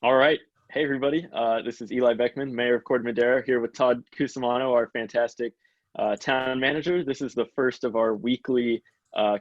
All right. Hey, everybody. This is Eli Beckman, Mayor of Corte Madera, here with Todd Cusimano, our fantastic town manager. This is the first of our weekly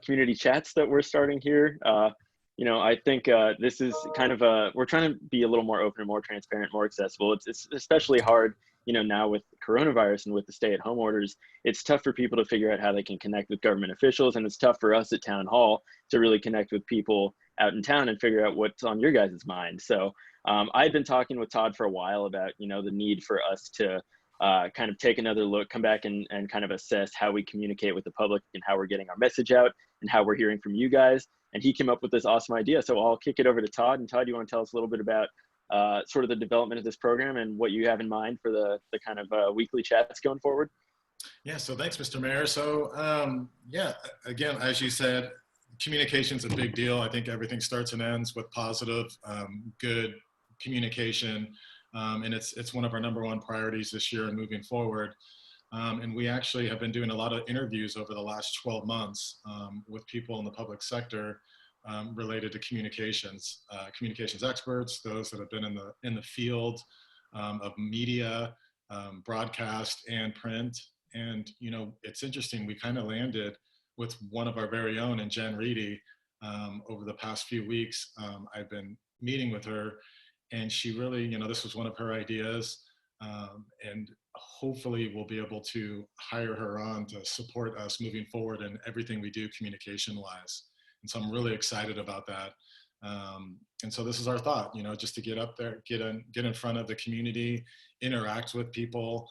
community chats that we're starting here. I think this is kind of we're trying to be a little more open and more transparent, more accessible. It's especially hard, now with coronavirus and with the stay-at-home orders. It's tough for people to figure out how they can connect with government officials, and it's tough for us at Town Hall to really connect with people out in town and figure out what's on your guys' mind. So I've been talking with Todd for a while about, the need for us to kind of take another look, come back and kind of assess how we communicate with the public and how we're getting our message out and how we're hearing from you guys. And he came up with this awesome idea. So I'll kick it over to Todd. And Todd, you want to tell us a little bit about sort of the development of this program and what you have in mind for the kind of weekly chats going forward? Yeah, so thanks, Mr. Mayor. So yeah, again, as you said, communication's a big deal. I think everything starts and ends with positive, good communication. And it's one of our #1 priorities this year and moving forward. And we actually have been doing a lot of interviews over the last 12 months with people in the public sector related to communications, communications experts, those that have been in the field of media, broadcast and print. And, it's interesting, we kind of landed with one of our very own, and Jen Reedy, over the past few weeks. I've been meeting with her, and she really, this was one of her ideas, and hopefully we'll be able to hire her on to support us moving forward in everything we do communication-wise. And so I'm really excited about that. And so this is our thought, just to get up there, get in front of the community, interact with people.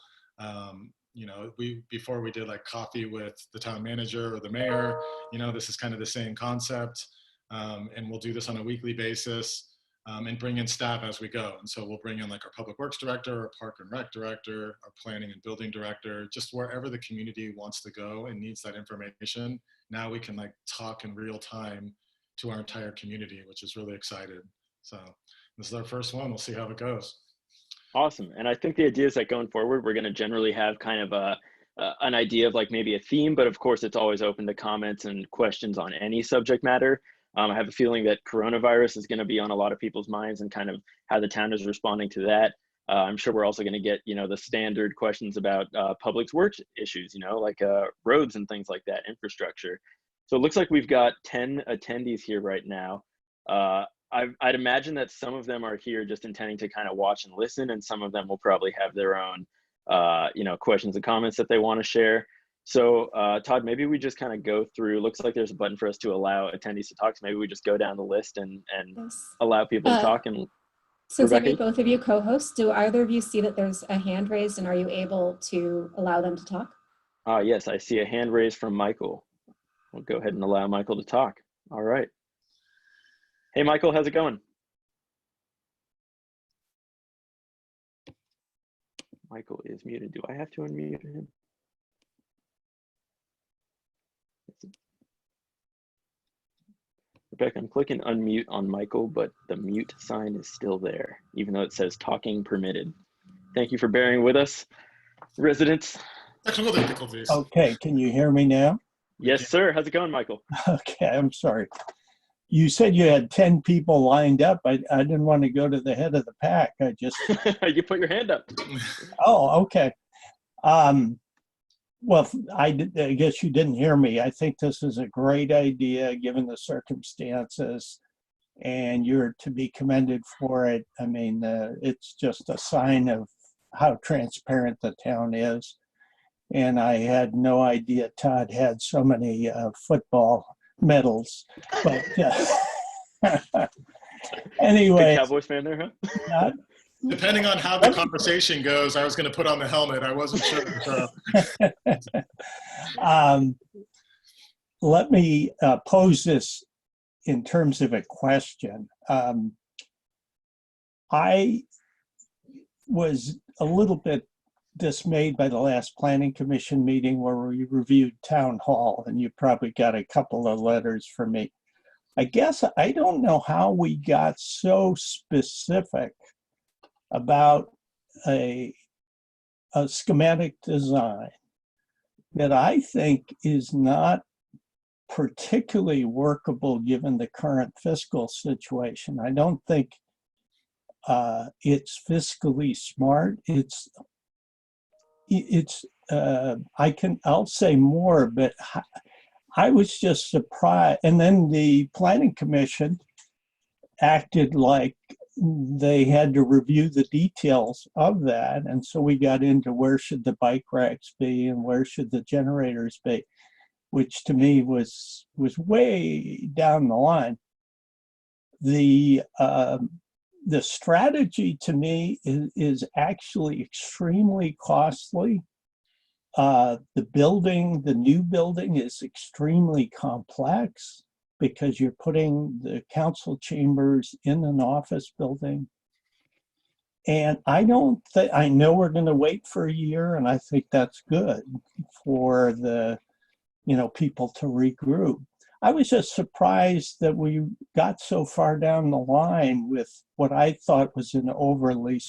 Before we did like coffee with the town manager or the mayor, this is kind of the same concept. And we'll do this on a weekly basis. And bring in staff as we go. And so we'll bring in like our public works director, our park and rec director, our planning and building director, just wherever the community wants to go and needs that information. Now we can like talk in real time to our entire community, which is really excited. So this is our first one. We'll see how it goes. Awesome. And I think the idea is that going forward, we're going to generally have kind of an idea of like maybe a theme, but of course it's always open to comments and questions on any subject matter. I have a feeling that coronavirus is going to be on a lot of people's minds and kind of how the town is responding to that. I'm sure we're also going to get, the standard questions about public works issues, like roads and things like that, infrastructure. So it looks like we've got 10 attendees here right now. I'd imagine that some of them are here just intending to kind of watch and listen, and some of them will probably have their own, questions and comments that they want to share. So Todd, maybe we just kind of go through, looks like there's a button for us to allow attendees to talk. So maybe we just go down the list and Yes. allow people to talk. And since I made both of you co-hosts, do either of you see that there's a hand raised, and are you able to allow them to talk? Yes, I see a hand raised from Michael. We'll go ahead and allow Michael to talk. All right. Hey, Michael, how's it going? Michael is muted. Do I have to unmute him? Rebecca, I'm clicking unmute on Michael, but the mute sign is still there, even though it says talking permitted. Thank you for bearing with us, residents. Okay, can you hear me now? Yes, sir. How's it going, Michael? Okay, I'm sorry. You said you had 10 people lined up. I didn't want to go to the head of the pack. I just... You put your hand up. Oh, okay. Well, I guess you didn't hear me. I think this is a great idea given the circumstances, and you're to be commended for it. I mean, it's just a sign of how transparent the town is. And I had no idea Todd had so many football medals. But anyway. Big Cowboys fan there, huh? Depending on how the conversation goes, I was going to put on the helmet. I wasn't sure. So. Let me pose this in terms of a question. I was a little bit dismayed by the last planning commission meeting where we reviewed town hall, and you probably got a couple of letters from me. I guess I don't know how we got so specific about a schematic design that I think is not particularly workable given the current fiscal situation. I don't think It's fiscally smart. I'll say more, but I was just surprised. And then the Planning Commission acted like they had to review the details of that. And so we got into where should the bike racks be and where should the generators be, which to me was way down the line. The strategy to me is actually extremely costly. The new building is extremely complex because you're putting the council chambers in an office building. And I know we're going to wait for a year, and I think that's good for the, people to regroup. I was just surprised that we got so far down the line with what I thought was an overly.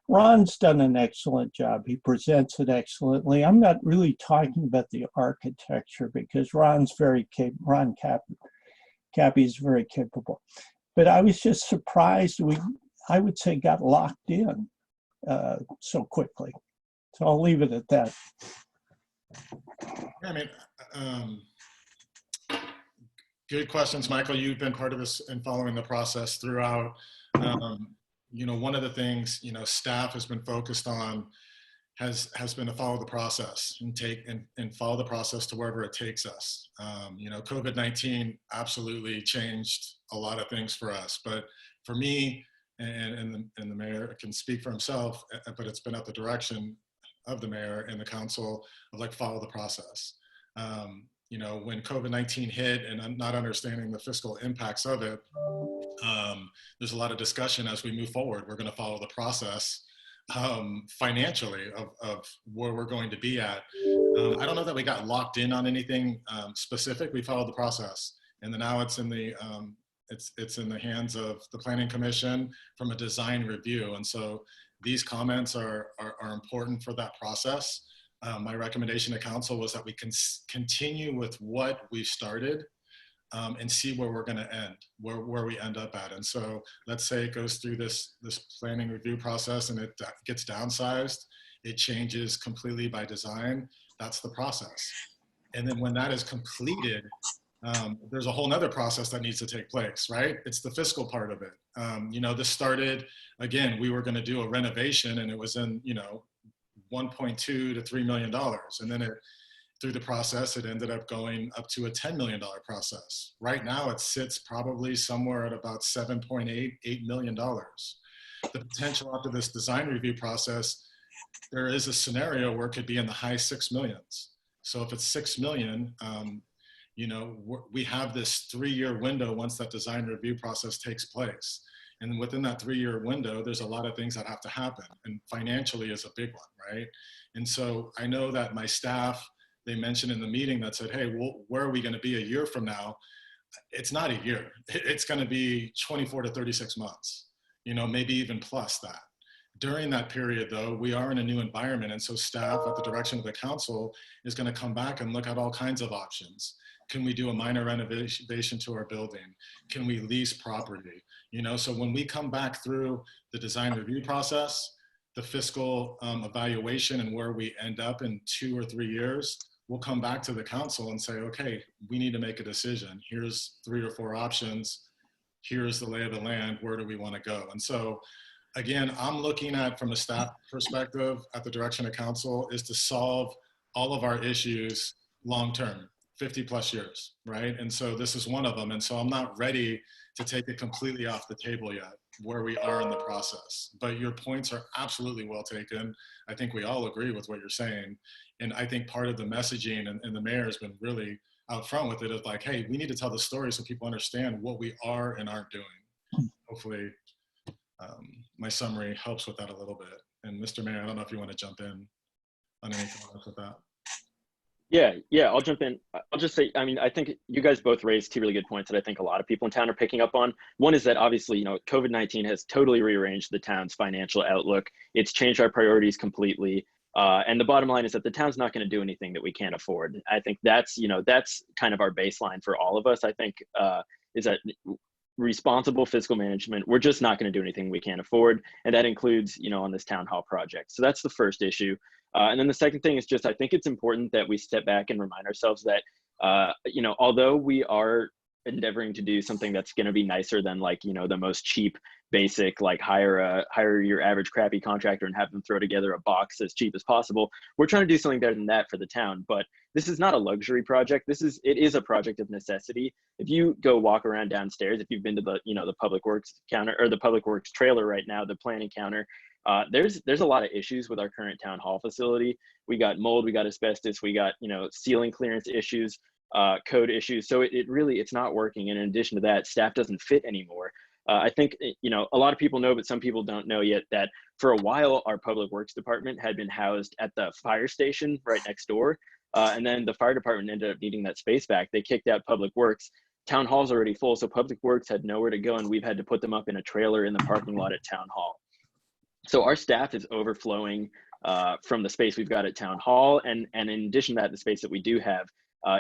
Ron's done an excellent job. He presents it excellently. I'm not really talking about the architecture because Ron's very capable. Ron Cappy is very capable. But I was just surprised I would say, got locked in so quickly. So I'll leave it at that. I mean, good questions, Michael. You've been part of this and following the process throughout. One of the things, staff has been focused on has been to follow the process and follow the process to wherever it takes us. COVID-19 absolutely changed a lot of things for us, but for me, and the mayor can speak for himself, but it's been at the direction of the mayor and the council of follow the process. When COVID-19 hit and not understanding the fiscal impacts of it, there's a lot of discussion as we move forward. We're going to follow the process financially of where we're going to be at. I don't know that we got locked in on anything specific. We followed the process, and then now it's in the hands of the Planning Commission from a design review. And so these comments are important for that process. My recommendation to council was that we can continue with what we've started and see where we're going to end, where we end up at. And so let's say it goes through this planning review process and it gets downsized, it changes completely by design. That's the process. And then when that is completed, there's a whole nother process that needs to take place, right? It's the fiscal part of it. This started, again, we were going to do a renovation and it was in, $1.2 to $3 million. And then through the process, it ended up going up to a $10 million process. Right now, it sits probably somewhere at about $7.8 million. The potential after this design review process, there is a scenario where it could be in the high 6 millions. So if it's 6 million, we have this 3-year window once that design review process takes place. And within that 3-year window, there's a lot of things that have to happen. And financially is a big one, right? And so I know that my staff, they mentioned in the meeting that said, hey, well, where are we going to be a year from now? It's not a year. It's going to be 24 to 36 months, maybe even plus that. During that period, though, we are in a new environment. And so staff at the direction of the council is going to come back and look at all kinds of options. Can we do a minor renovation to our building? Can we lease property? So when we come back through the design review process, the fiscal evaluation and where we end up in 2 or 3 years, we'll come back to the council and say, okay, we need to make a decision. Here's 3 or 4 options. Here's the lay of the land. Where do we want to go? And so again, I'm looking at, from a staff perspective, at the direction of council, is to solve all of our issues long-term, 50 plus years, right? And so this is one of them. And so I'm not ready to take it completely off the table yet, where we are in the process. But your points are absolutely well taken. I think we all agree with what you're saying. And I think part of the messaging, and the mayor has been really out front with it, of hey, we need to tell the story so people understand what we are and aren't doing. Hopefully my summary helps with that a little bit. And Mr. Mayor, I don't know if you want to jump in on anything else with that. Yeah, I'll jump in. I'll just say, I think you guys both raised 2 really good points that I think a lot of people in town are picking up on. One is that obviously, COVID-19 has totally rearranged the town's financial outlook. It's changed our priorities completely. And the bottom line is that the town's not going to do anything that we can't afford. I think that's kind of our baseline for all of us. I think is that responsible fiscal management. We're just not going to do anything we can't afford. And that includes, you know, on this town hall project. So that's the first issue. And then the second thing is just, I think it's important that we step back and remind ourselves that, you know, although we are endeavoring to do something that's going to be nicer than, like, you know, the most cheap, basic, like hire your average crappy contractor and have them throw together a box as cheap as possible. We're trying to do something better than that for the town, but this is not a luxury project. It is a project of necessity. If you go walk around downstairs, if you've been to the, you know, the Public Works counter or the Public Works trailer right now, the planning counter, there's a lot of issues with our current town hall facility. We got mold, we got asbestos, we got, you know, ceiling clearance issues, code issues. So it's not working. And in addition to that, staff doesn't fit anymore. I think, you know, a lot of people know, but some people don't know yet that for a while, our Public Works department had been housed at the fire station right next door. And then the fire department ended up needing that space back. They kicked out Public Works. Town hall's already full, so Public Works had nowhere to go, and we've had to put them up in a trailer in the parking lot at Town Hall. So our staff is overflowing from the space we've got at Town Hall, and in addition to that, the space that we do have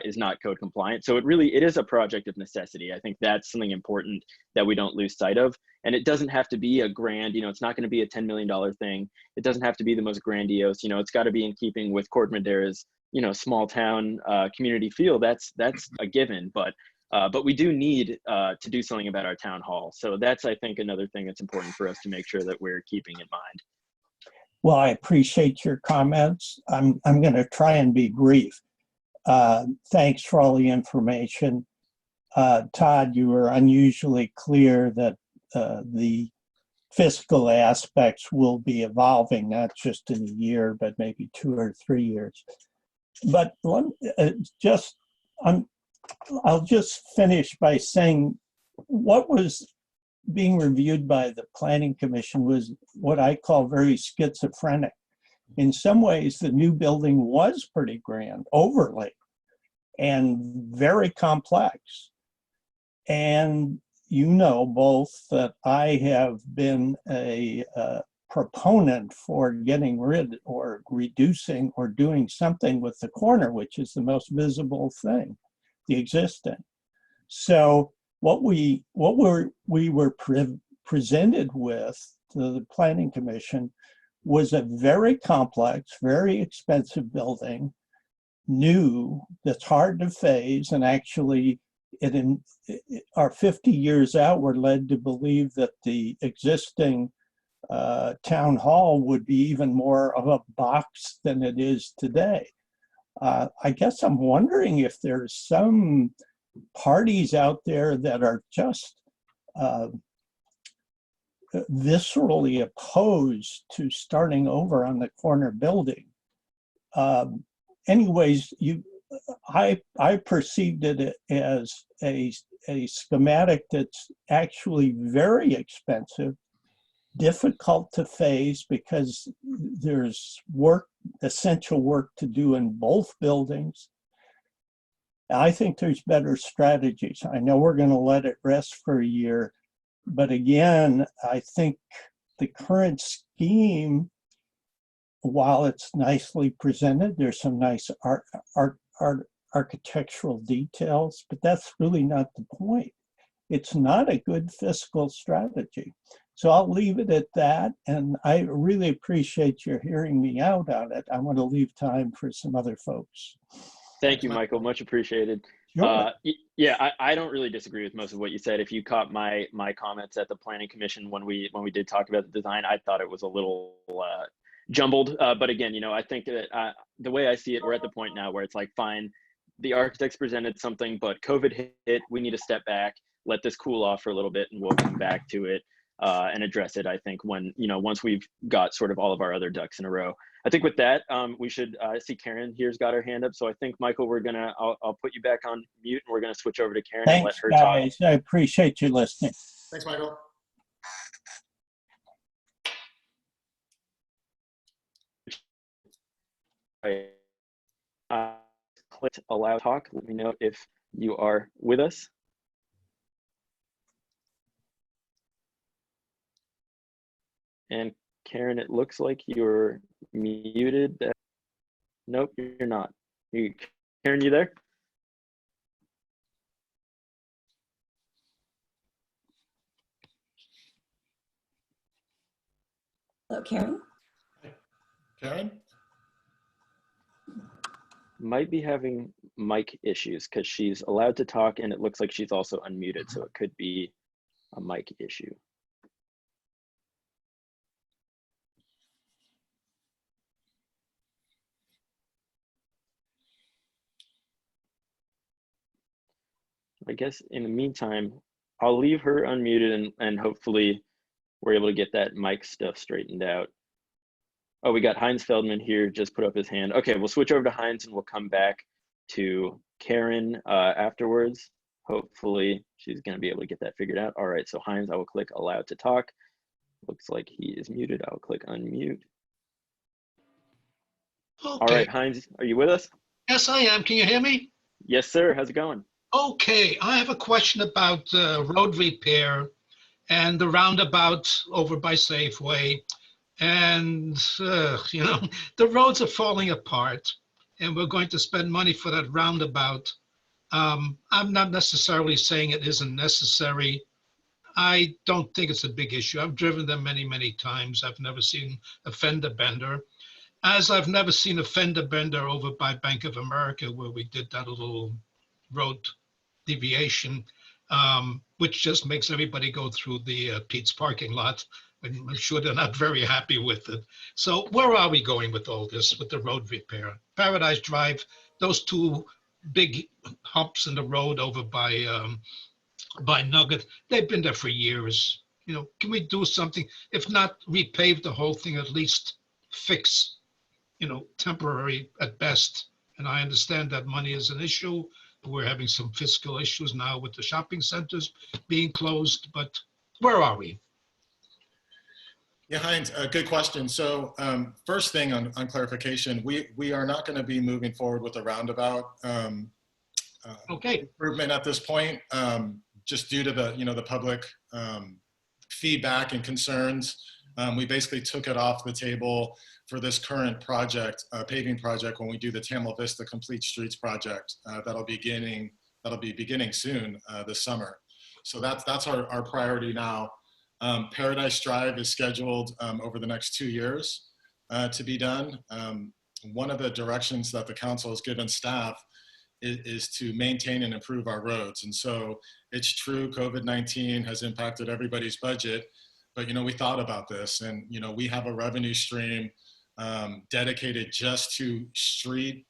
is not code compliant. So it is a project of necessity. I think that's something important that we don't lose sight of. And it doesn't have to be a grand, you know, it's not going to be a $10 million thing. It doesn't have to be the most grandiose, you know, it's got to be in keeping with Corte Madera's, you know, small town community feel. That's a given, but we do need to do something about our town hall. So that's, I think, another thing that's important for us to make sure that we're keeping in mind. Well, I appreciate your comments. I'm going to try and be brief. Thanks for all the information. Todd, you were unusually clear that the fiscal aspects will be evolving, not just in a year, but maybe 2 or 3 years. But I'll just finish by saying what was being reviewed by the Planning Commission was what I call very schizophrenic. In some ways, the new building was pretty grand, overly, and very complex. And you know both that I have been a proponent for getting rid or reducing or doing something with the corner, which is the most visible thing, the existing. So what we were presented with to the Planning Commission was a very complex, very expensive building, new, that's hard to phase, and actually our 50 years out, we're led to believe that the existing town hall would be even more of a box than it is today. I guess I'm wondering if there's some parties out there that are just viscerally opposed to starting over on the corner building. Anyways, I perceived it as a schematic that's actually very expensive, difficult to phase because there's essential work to do in both buildings. I think there's better strategies. I know we're going to let it rest for a year, but again, I think the current scheme, while it's nicely presented, there's some nice architectural details, but that's really not the point. It's not a good fiscal strategy. So I'll leave it at that, and I really appreciate your hearing me out on it. I want to leave time for some other folks. Thank you, Michael. Much appreciated. Sure. Yeah, I don't really disagree with most of what you said. If you caught my comments at the Planning Commission when we did talk about the design, I thought it was a little jumbled. But again, you know, I think that the way I see it, we're at the point now where it's like, fine, the architects presented something, but COVID hit. We need to step back, let this cool off for a little bit, and we'll come back to it and address it. I think when, you know, once we've got sort of all of our other ducks in a row. I think with that, we should see Karen here's got her hand up. So I think, Michael, I'll put you back on mute, and we're gonna switch over to Karen. Thanks, and let her guys. talk. I appreciate you listening. Thanks, Michael. Click allow talk. Let me know if you are with us. And Karen, it looks like you're muted. Nope, you're not. Karen, you there? Hello, Karen. Karen? Might be having mic issues because she's allowed to talk and it looks like she's also unmuted, so it could be a mic issue. I guess in the meantime, I'll leave her unmuted and hopefully we're able to get that mic stuff straightened out. Oh, we got Heinz Feldman here, just put up his hand. Okay, we'll switch over to Heinz and we'll come back to Karen afterwards. Hopefully she's gonna be able to get that figured out. All right, so Heinz, I will click allow to talk. Looks like he is muted. I'll click unmute. Okay. All right, Heinz, are you with us? Yes, I am. Can you hear me? Yes, sir. How's it going? Okay, I have a question about road repair and the roundabout over by Safeway. And, you know, the roads are falling apart and we're going to spend money for that roundabout. I'm not necessarily saying it isn't necessary. I don't think it's a big issue. I've driven them many, many times. I've never seen a fender bender. As I've never seen a fender bender over by Bank of America where we did that little road deviation, which just makes everybody go through the Pete's parking lot. And I'm sure they're not very happy with it. So where are we going with all this, with the road repair? Paradise Drive, those two big humps in the road over by Nugget, they've been there for years. You know, can we do something? If not repave the whole thing, at least fix, you know, temporary at best. And I understand that money is an issue. We're having some fiscal issues now with the shopping centers being closed, but where are we? Yeah, Heinz, good question. So first thing on clarification, we are not going to be moving forward with a roundabout Okay. improvement at this point, just due to the, you know, the public feedback and concerns. We basically took it off the table for this current project, paving project, when we do the Tamil Vista Complete Streets project. That'll be beginning soon this summer. So that's our priority now. Paradise Drive is scheduled over the next 2 years to be done. One of the directions that the council has given staff is to maintain and improve our roads. And so it's true, COVID-19 has impacted everybody's budget, but, you know, we thought about this and, you know, we have a revenue stream dedicated just to street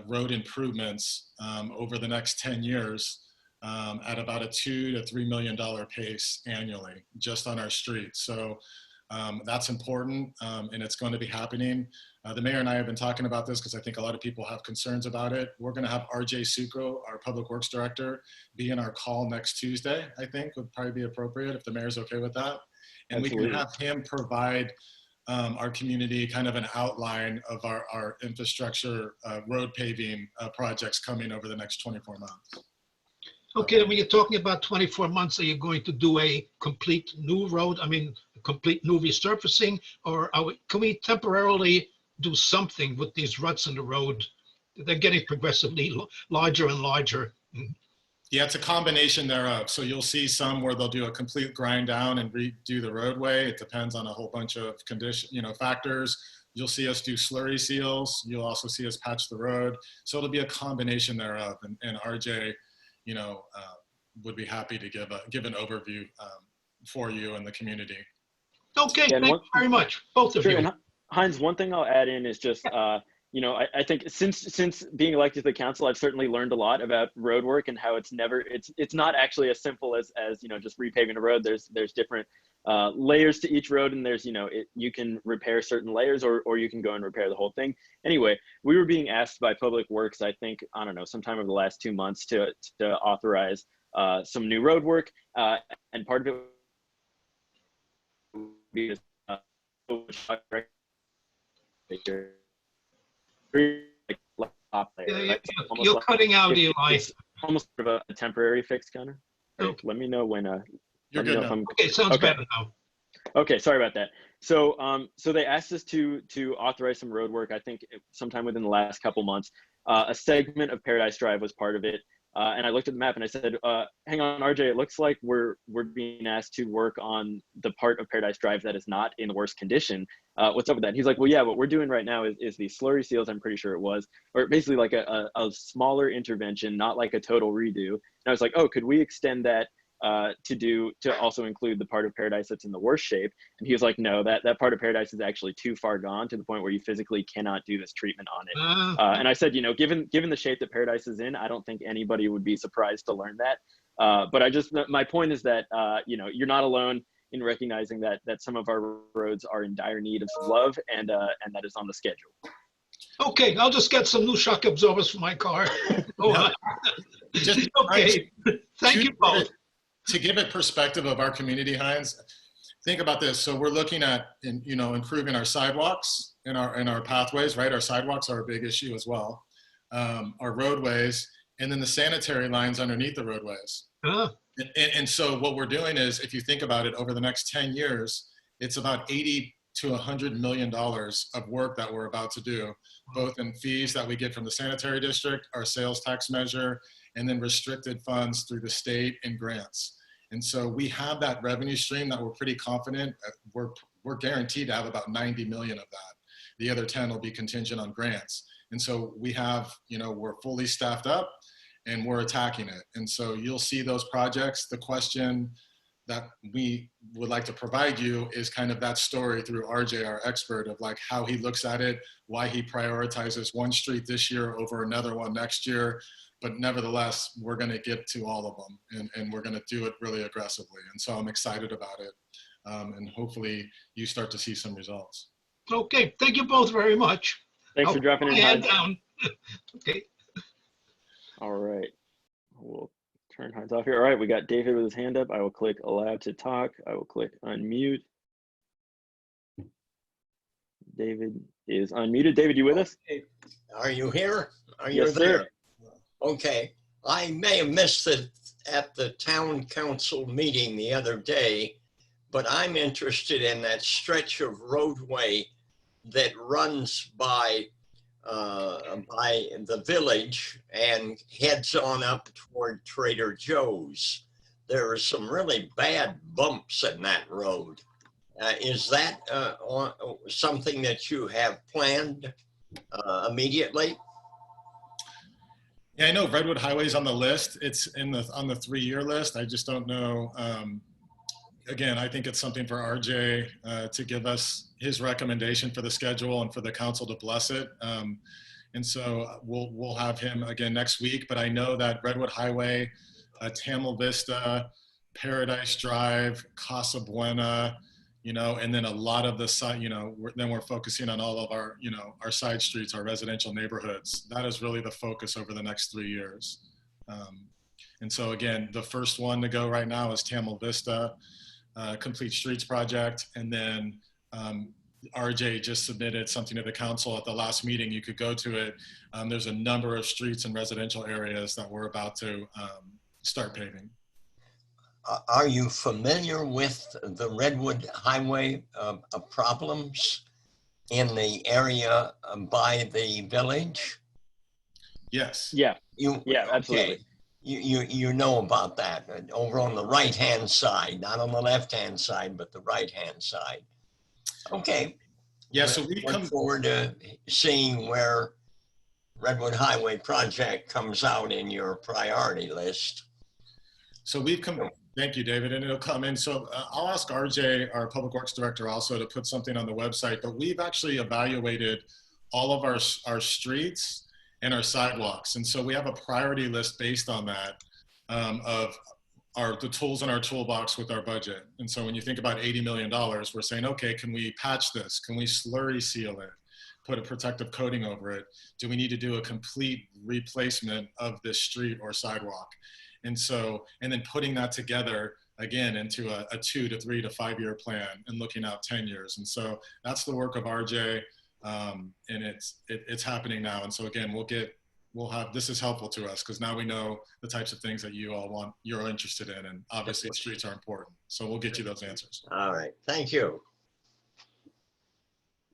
road improvements over the next 10 years at about a $2 to $3 million pace annually, just on our streets. So that's important, and it's going to be happening. The mayor and I have been talking about this because I think a lot of people have concerns about it. We're going to have RJ Succo, our Public Works Director, be in our call next Tuesday, I think would probably be appropriate if the mayor's okay with that. And Absolutely. we can have him provide our community kind of an outline of our infrastructure road paving projects coming over the next 24 months. Okay, when you're talking about 24 months, are you going to do a complete new road? I mean, a complete new resurfacing, or can we temporarily do something with these ruts in the road? They're getting progressively larger and larger. Yeah, it's a combination thereof. So you'll see some where they'll do a complete grind down and redo the roadway. It depends on a whole bunch of factors. You'll see us do slurry seals. You'll also see us patch the road. So it'll be a combination thereof. And RJ, you know, would be happy to give an overview for you and the community. Okay, thank you very much, both of Sure, you. and Heinz, one thing I'll add in is just, you know, I think since being elected to the council, I've certainly learned a lot about road work and how it's not actually as simple as you know, just repaving a road. There's different layers to each road, and there's, you know, you can repair certain layers or you can go and repair the whole thing. Anyway, we were being asked by Public Works, I think, I don't know, sometime over the last 2 months to authorize some new road work, and part of it because You're cutting out, Eli. It's almost sort of a temporary fix, Connor. Okay. Let me know when. You're good now. Okay, sounds Okay. better now. Okay, sorry about that. So, so they asked us to authorize some road work. I think sometime within the last couple months. A segment of Paradise Drive was part of it. And I looked at the map and I said, hang on, RJ, it looks like we're being asked to work on the part of Paradise Drive that is not in worse condition. What's up with that? And he's like, well, yeah, what we're doing right now is these slurry seals, I'm pretty sure it was, or basically like a smaller intervention, not like a total redo. And I was like, oh, could we extend that to also include the part of Paradise that's in the worst shape? And he was like, no, that part of Paradise is actually too far gone to the point where you physically cannot do this treatment on it. And I said, given the shape that Paradise is in, I don't think anybody would be surprised to learn that. But my point is that you're not alone in recognizing that some of our roads are in dire need of some love, and that is on the schedule. Okay, I'll just get some new shock absorbers for my car. Just okay. Thank you both. To give it perspective of our community, Heinz, think about this. So we're looking at improving our sidewalks and our pathways, right? Our sidewalks are a big issue as well. Our roadways, and then the sanitary lines underneath the roadways. And so what we're doing is, if you think about it, over the next 10 years, it's about $80 to $100 million of work that we're about to do, both in fees that we get from the sanitary district, our sales tax measure, and then restricted funds through the state and grants. And so we have that revenue stream that we're pretty confident, we're guaranteed to have about 90 million of that. The other 10 will be contingent on grants. And so we have, we're fully staffed up and we're attacking it. And so you'll see those projects. The question that we would like to provide you is kind of that story through RJ, our expert, of like how he looks at it, why he prioritizes one street this year over another one next year. But nevertheless, we're going to get to all of them, and we're going to do it really aggressively. And so I'm excited about it. And hopefully you start to see some results. Okay, thank you both very much. Thanks for dropping in, Heinz. Heinz. Okay. All right, we'll turn Heinz off here. All right, we got David with his hand up. I will click allow to talk. I will click unmute. David is unmuted. David, you with us? Are you here? Are you Yes, there? sir. Okay. I may have missed it at the town council meeting the other day, but I'm interested in that stretch of roadway that runs by the village and heads on up toward Trader Joe's. There are some really bad bumps in that road. Is that something that you have planned immediately? Yeah, I know Redwood Highway's on the list. It's on the 3-year list. I just don't know. Again, I think it's something for RJ to give us his recommendation for the schedule and for the council to bless it. And so we'll have him again next week. But I know that Redwood Highway, Tamil Vista, Paradise Drive, Casa Buena, and then a lot of the side, then we're focusing on all of our, our side streets, our residential neighborhoods. That is really the focus over the next 3 years. And so again, the first one to go right now is Tamil Vista, Complete Streets Project. And then RJ just submitted something to the council at the last meeting. You could go to it. There's a number of streets and residential areas that we're about to start paving. Are you familiar with the Redwood Highway problems in the area by the village? Yes. Yeah. Absolutely. Okay. You know about that over on the right-hand side, not on the left-hand side, but the right-hand side. Okay. Yeah. So we look forward to seeing where Redwood Highway project comes out in your priority list. So we've come. Thank you, David, and it'll come in. So I'll ask RJ, our Public Works Director, also to put something on the website, but we've actually evaluated all of our streets and our sidewalks. And so we have a priority list based on that of the tools in our toolbox with our budget. And so when you think about $80 million, we're saying, okay, can we patch this? Can we slurry seal it? Put a protective coating over it? Do we need to do a complete replacement of this street or sidewalk? And so, and then putting that together again into a 2 to 3 to 5 year plan and looking out 10 years. And so that's the work of RJ, and it's happening now. And so again, this is helpful to us because now we know the types of things that you're interested in, and obviously streets are important. So we'll get you those answers. All right, thank you.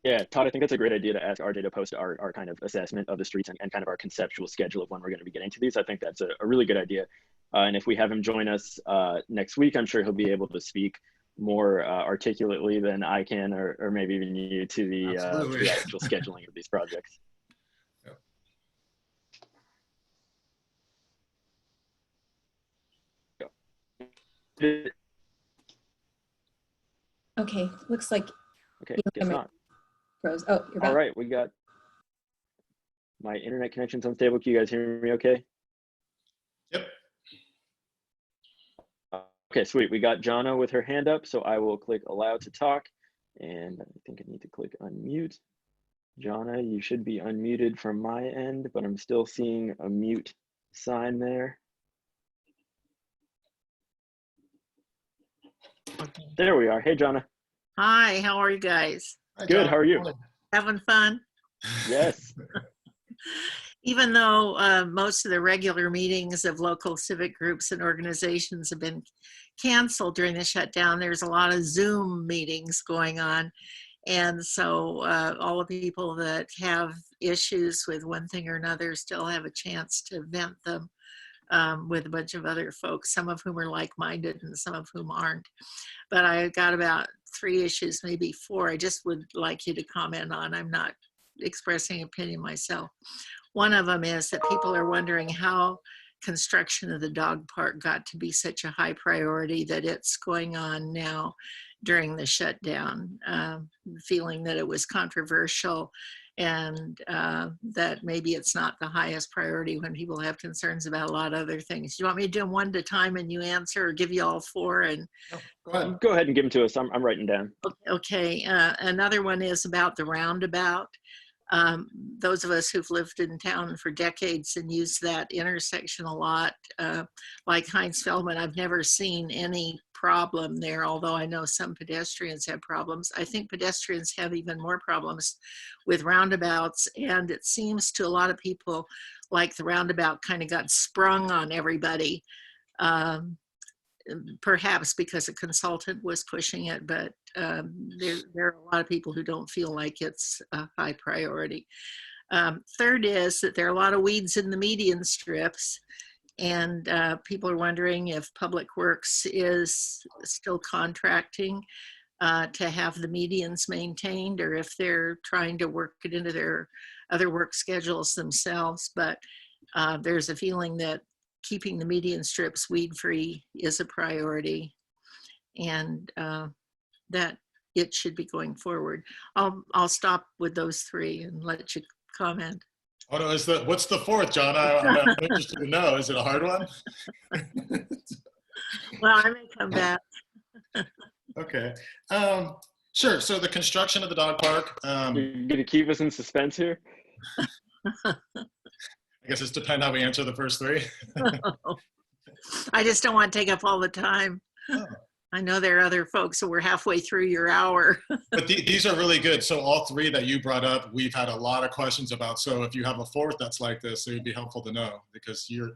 Yeah, Todd, I think that's a great idea to ask RJ to post our kind of assessment of the streets and kind of our conceptual schedule of when we're going to be getting to these. I think that's a really good idea. And if we have him join us next week, I'm sure he'll be able to speak more articulately than I can, or maybe even you, to the actual scheduling of these projects. Yep. Okay, looks like Okay, guess not. froze. Oh, you're back. All right, we got my internet connection's unstable. Can you guys hear me okay? Yep. Okay, sweet. We got Jonna with her hand up, so I will click allow to talk. And I think I need to click unmute. Jonna, you should be unmuted from my end, but I'm still seeing a mute sign there. Okay. There we are. Hey, Jonna. Hi, how are you guys? Hi, Good, John. how are you? Having fun? Yes. Even though most of the regular meetings of local civic groups and organizations have been canceled during the shutdown, there's a lot of Zoom meetings going on. And so all the people that have issues with one thing or another still have a chance to vent them with a bunch of other folks, some of whom are like-minded and some of whom aren't. But I got about 3 issues, maybe 4, I just would like you to comment on. I'm not expressing opinion myself. One of them is that people are wondering how construction of the dog park got to be such a high priority that it's going on now during the shutdown, feeling that it was controversial and that maybe it's not the highest priority when people have concerns about a lot of other things. Do you want me to do them one at a time and you answer, or give you all 4? And Go ahead. Go ahead and give them to us. I'm writing down. okay, another one is about the roundabout. Those of us who've lived in town for decades and used that intersection a lot, like Heinz Feldman, I've never seen any problem there, although I know some pedestrians have problems. I think pedestrians have even more problems with roundabouts, and it seems to a lot of people like the roundabout kind of got sprung on everybody. Perhaps because a consultant was pushing it, but there are a lot of people who don't feel like it's a high priority. Third is that there are a lot of weeds in the median strips, and people are wondering if Public Works is still contracting to have the medians maintained, or if they're trying to work it into their other work schedules themselves. But there's a feeling that keeping the median strips weed-free is a priority, and that it should be going forward. I'll stop with those 3 and let you comment. Oh no, what's the 4th, John? I'm interested to know. Is it a hard one? Well, I may come back. Okay. Sure. So the construction of the dog park. You're going to keep us in suspense here? I guess it's depend how we answer the first 3. I just don't want to take up all the time. Oh. I know there are other folks who were halfway through your hour. But these are really good. So all 3 that you brought up, we've had a lot of questions about. So if you have a 4th that's like this, it would be helpful to know, because you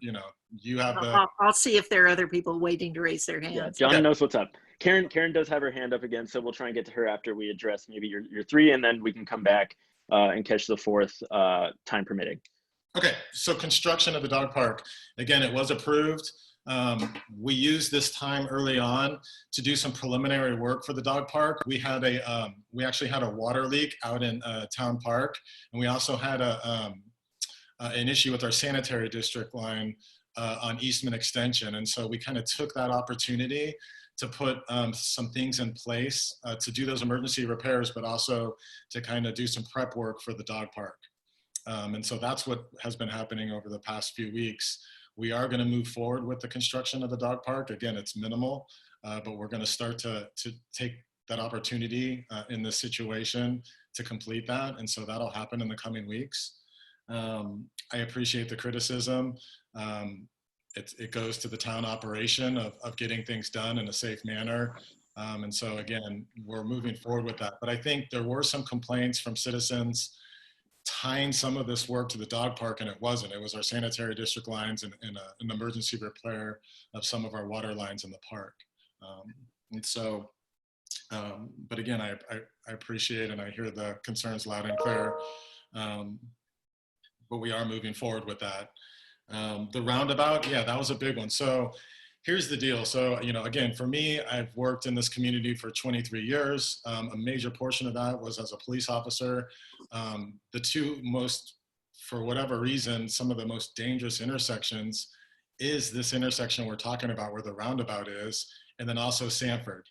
have the. I'll see if there are other people waiting to raise their hands. Yeah, John knows what's up. Karen does have her hand up again, so we'll try and get to her after we address maybe your 3, and then we can come back and catch the 4th, time permitting. Okay, so construction of the dog park. Again, it was approved. We used this time early on to do some preliminary work for the dog park. We had we actually had a water leak out in Town Park, and we also had an issue with our sanitary district line on Eastman Extension. And so we kind of took that opportunity to put some things in place to do those emergency repairs, but also to kind of do some prep work for the dog park. And so that's what has been happening over the past few weeks. We are going to move forward with the construction of the dog park. Again, it's minimal, but we're going to start to take that opportunity in this situation to complete that. And so that'll happen in the coming weeks. I appreciate the criticism. It goes to the town operation of getting things done in a safe manner. And so again, we're moving forward with that. But I think there were some complaints from citizens tying some of this work to the dog park, and it wasn't. It was our sanitary district lines and an emergency repair of some of our water lines in the park. And so But again, I appreciate and I hear the concerns loud and clear. But we are moving forward with that. The roundabout, yeah, that was a big one. So here's the deal. So, you know, again, for me, I've worked in this community for 23 years. A major portion of that was as a police officer. The two most, for whatever reason, some of the most dangerous intersections is this intersection we're talking about where the roundabout is, and then also Sanford,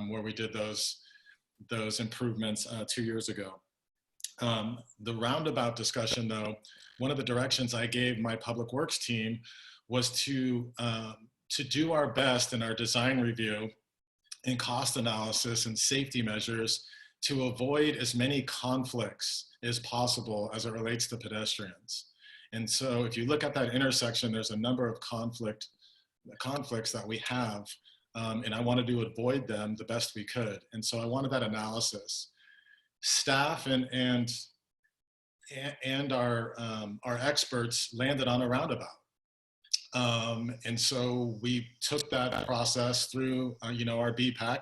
where we did those improvements 2 years ago. The roundabout discussion, though, one of the directions I gave my public works team was to do our best in our design review and cost analysis and safety measures to avoid as many conflicts as possible as it relates to pedestrians. And so if you look at that intersection, there's a number of conflicts that we have, and I wanted to avoid them the best we could. And so I wanted that analysis. Staff and our experts landed on a roundabout. And so we took that process through, you know, our BPAC,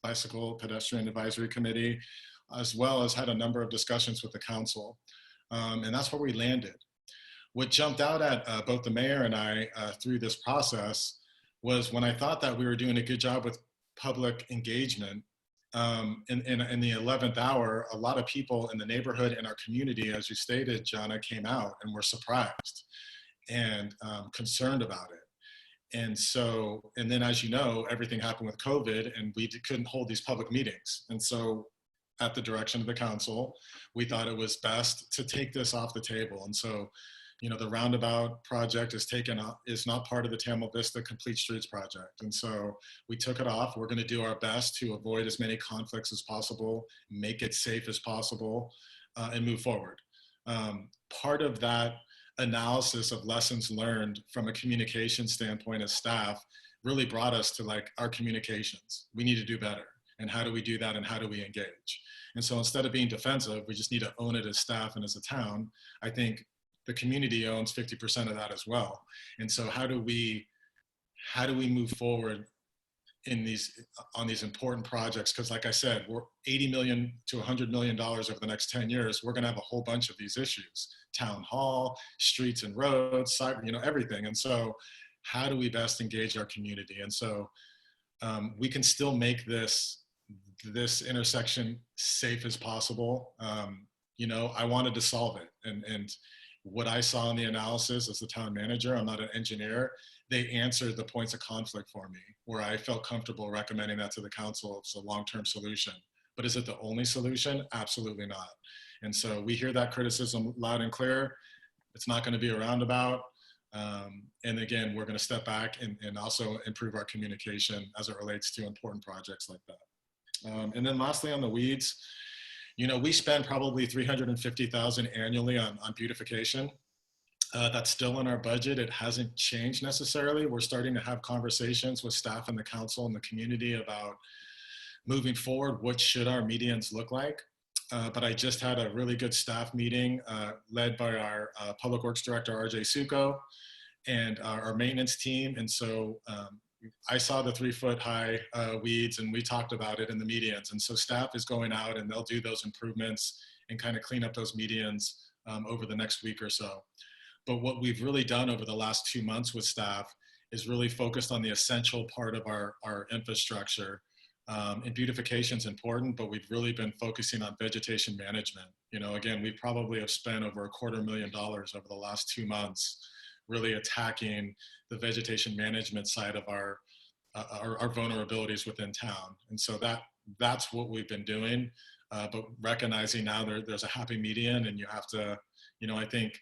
Bicycle Pedestrian Advisory Committee, as well as had a number of discussions with the council. And that's where we landed. What jumped out at both the mayor and I through this process was when I thought that we were doing a good job with public engagement, in the 11th hour, a lot of people in the neighborhood and our community, as you stated, Jana, came out and were surprised and concerned about it. And so, and then as you know, everything happened with COVID and we couldn't hold these public meetings. And so at the direction of the council, we thought it was best to take this off the table. And so, you know, the roundabout project is not part of the Tamil Vista Complete Streets project. And so we took it off. We're going to do our best to avoid as many conflicts as possible, make it safe as possible, and move forward. Part of that analysis of lessons learned from a communication standpoint as staff really brought us to like our communications. We need to do better. And how do we do that and how do we engage? And so instead of being defensive, we just need to own it as staff and as a town. I think the community owns 50% of that as well. And so how do we move forward on these important projects? Because like I said, we're $80 million to $100 million over the next 10 years. We're going to have a whole bunch of these issues: town hall, streets and roads, cyber, you know, everything. And so how do we best engage our community? And so we can still make this intersection safe as possible. You know, I wanted to solve it. And what I saw in the analysis as the town manager, I'm not an engineer, they answered the points of conflict for me, where I felt comfortable recommending that to the council. It's a long-term solution. But is it the only solution? Absolutely not. And so we hear that criticism loud and clear. It's not going to be a roundabout. And again, we're going to step back and also improve our communication as it relates to important projects like that. And then lastly, on the weeds, you know, we spend probably $350,000 annually on beautification. That's still in our budget. It hasn't changed necessarily. We're starting to have conversations with staff and the council and the community about moving forward, what should our medians look like? But I just had a really good staff meeting led by our Public Works Director, RJ Suko, and our maintenance team. And so I saw the 3-foot high weeds and we talked about it in the medians. And so staff is going out and they'll do those improvements and kind of clean up those medians over the next week or so. But what we've really done over the last 2 months with staff is really focused on the essential part of our infrastructure. And beautification is important, but we've really been focusing on vegetation management. You know, again, we probably have spent over $250,000 over the last 2 months really attacking the vegetation management side of our vulnerabilities within town. And so that's what we've been doing, but recognizing now there's a happy median, and you have to, you know, I think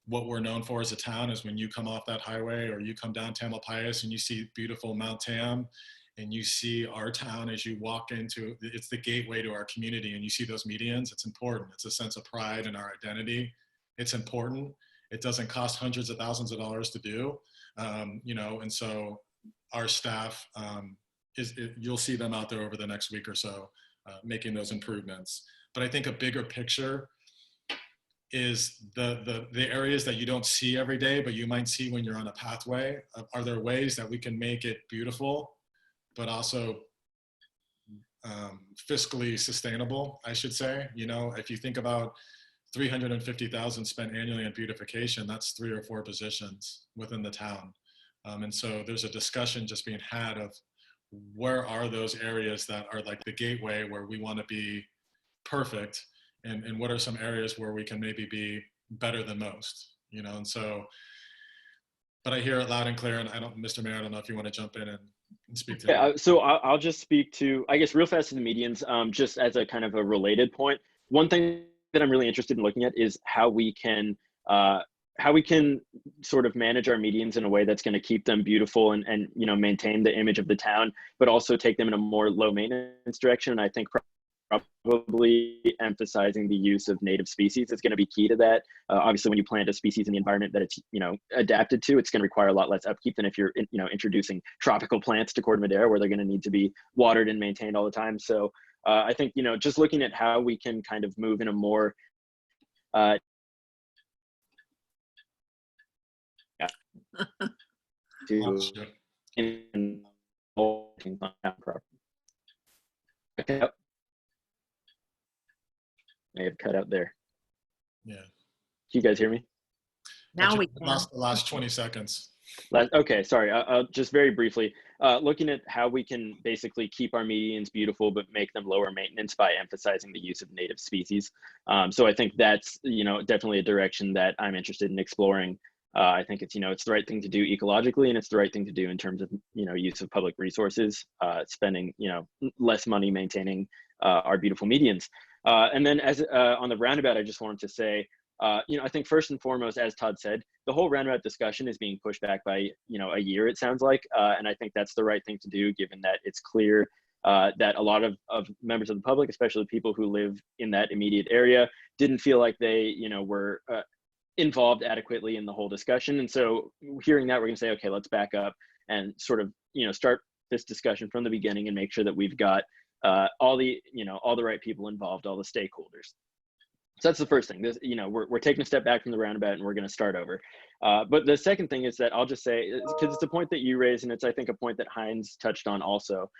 what we're known for as a town is when you come off that highway or you come down Tamalpais and you see beautiful Mount Tam and you see our town as you walk into, it's the gateway to our community, and you see those medians, it's important. It's a sense of pride in our identity. It's important. It doesn't cost hundreds of thousands of dollars to do, you know, and so our staff, you'll see them out there over the next week or so making those improvements. But I think a bigger picture is the areas that you don't see every day, but you might see when you're on a pathway. Are there ways that we can make it beautiful, but also fiscally sustainable, I should say. You know, if you think about 350,000 spent annually on beautification, that's 3 or 4 positions within the town. And so there's a discussion just being had of where are those areas that are like the gateway where we want to be perfect, and what are some areas where we can maybe be better than most, you know? And so, but I hear it loud and clear, and Mr. Mayor, I don't know if you want to jump in and speak to that. Yeah, so I'll just speak to, I guess, real fast to the medians, just as a kind of a related point. One thing that I'm really interested in looking at is how we can sort of manage our medians in a way that's going to keep them beautiful and you know, maintain the image of the town, but also take them in a more low maintenance direction. And I think probably emphasizing the use of native species is going to be key to that. Obviously, when you plant a species in the environment that it's, you know, adapted to, it's going to require a lot less upkeep than if you're, you know, introducing tropical plants to Corte Madera, where they're going to need to be watered and maintained all the time. So I think, you know, just looking at how we can kind of move in a more Okay. May have cut out there. Yeah. Can you guys hear me? Now we can. Lost the last 20 seconds. Okay, sorry. I'll just very briefly, looking at how we can basically keep our medians beautiful, but make them lower maintenance by emphasizing the use of native species. So I think that's, you know, definitely a direction that I'm interested in exploring. I think it's, you know, it's the right thing to do ecologically, and it's the right thing to do in terms of, you know, use of public resources, spending, you know, less money maintaining our beautiful medians. And then as on the roundabout, I just wanted to say, you know, I think first and foremost, as Todd said, the whole roundabout discussion is being pushed back by, you know, a year, it sounds like. And I think that's the right thing to do, given that it's clear that a lot of members of the public, especially people who live in that immediate area, didn't feel like they, you know, were involved adequately in the whole discussion. And so hearing that, we're going to say, okay, let's back up and sort of, you know, start this discussion from the beginning and make sure that we've got all the, you know, all the right people involved, all the stakeholders. So that's the first thing. This, you know, we're taking a step back from the roundabout and we're going to start over. But the second thing is that I'll just say, because it's a point that you raised, and it's, I think, a point that Heinz touched on also,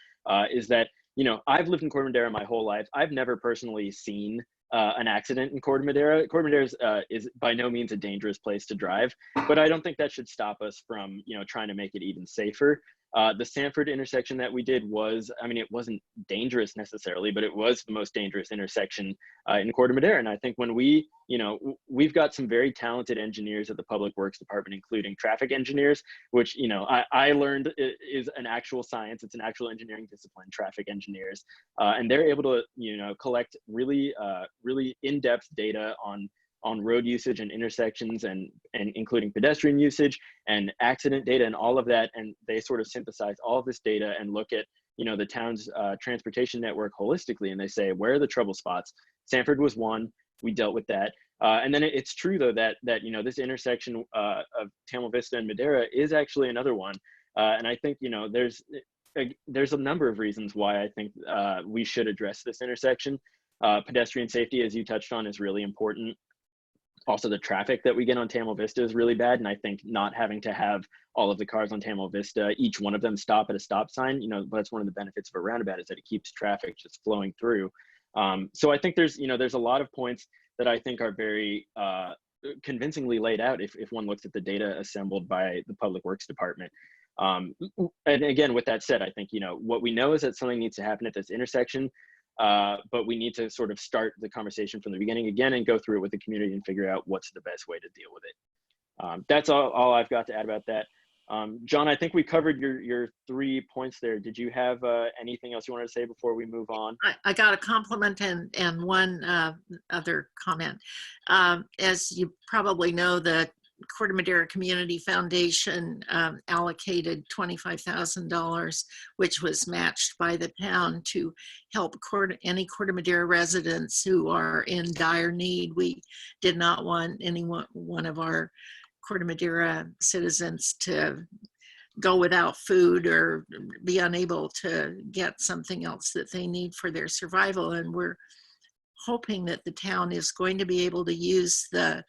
is that, you know, I've lived in Corte Madera my whole life. I've never personally seen an accident in Corte Madera. Corte Madera is by no means a dangerous place to drive, but I don't think that should stop us from, you know, trying to make it even safer. The Sanford intersection that we did was, I mean, it wasn't dangerous necessarily, but it was the most dangerous intersection in Corte Madera. And I think when we, you know, we've got some very talented engineers at the Public Works Department, including traffic engineers, which, you know, I learned is an actual science. It's an actual engineering discipline, traffic engineers. And they're able to, you know, collect really, really in-depth data on road usage and intersections and including pedestrian usage and accident data and all of that. And they sort of synthesize all of this data and look at, you know, the town's transportation network holistically. And they say, where are the trouble spots? Sanford was one, we dealt with that. And then it's true though, that, you know, this intersection of Tamil Vista and Madera is actually another one. And I think, you know, there's a number of reasons why I think we should address this intersection. Pedestrian safety, as you touched on, is really important. Also, the traffic that we get on Tamil Vista is really bad. And I think not having to have all of the cars on Tamil Vista, each one of them stop at a stop sign, you know, that's one of the benefits of a roundabout, is that it keeps traffic just flowing through. So I think there's, you know, there's a lot of points that I think are very convincingly laid out if one looks at the data assembled by the Public Works Department. And again, with that said, I think, you know, what we know is that something needs to happen at this intersection. But we need to sort of start the conversation from the beginning again and go through it with the community and figure out what's the best way to deal with it. That's all I've got to add about that. John, I think we covered your 3 points there. Did you have anything else you wanted to say before we move on? I got a compliment and one other comment. As you probably know, the Corte Madera Community Foundation allocated $25,000, which was matched by the town to help any Corte Madera residents who are in dire need. We did not want one of our Corte Madera citizens to go without food or be unable to get something else that they need for their survival. And we're hoping that the town is going to be able to use the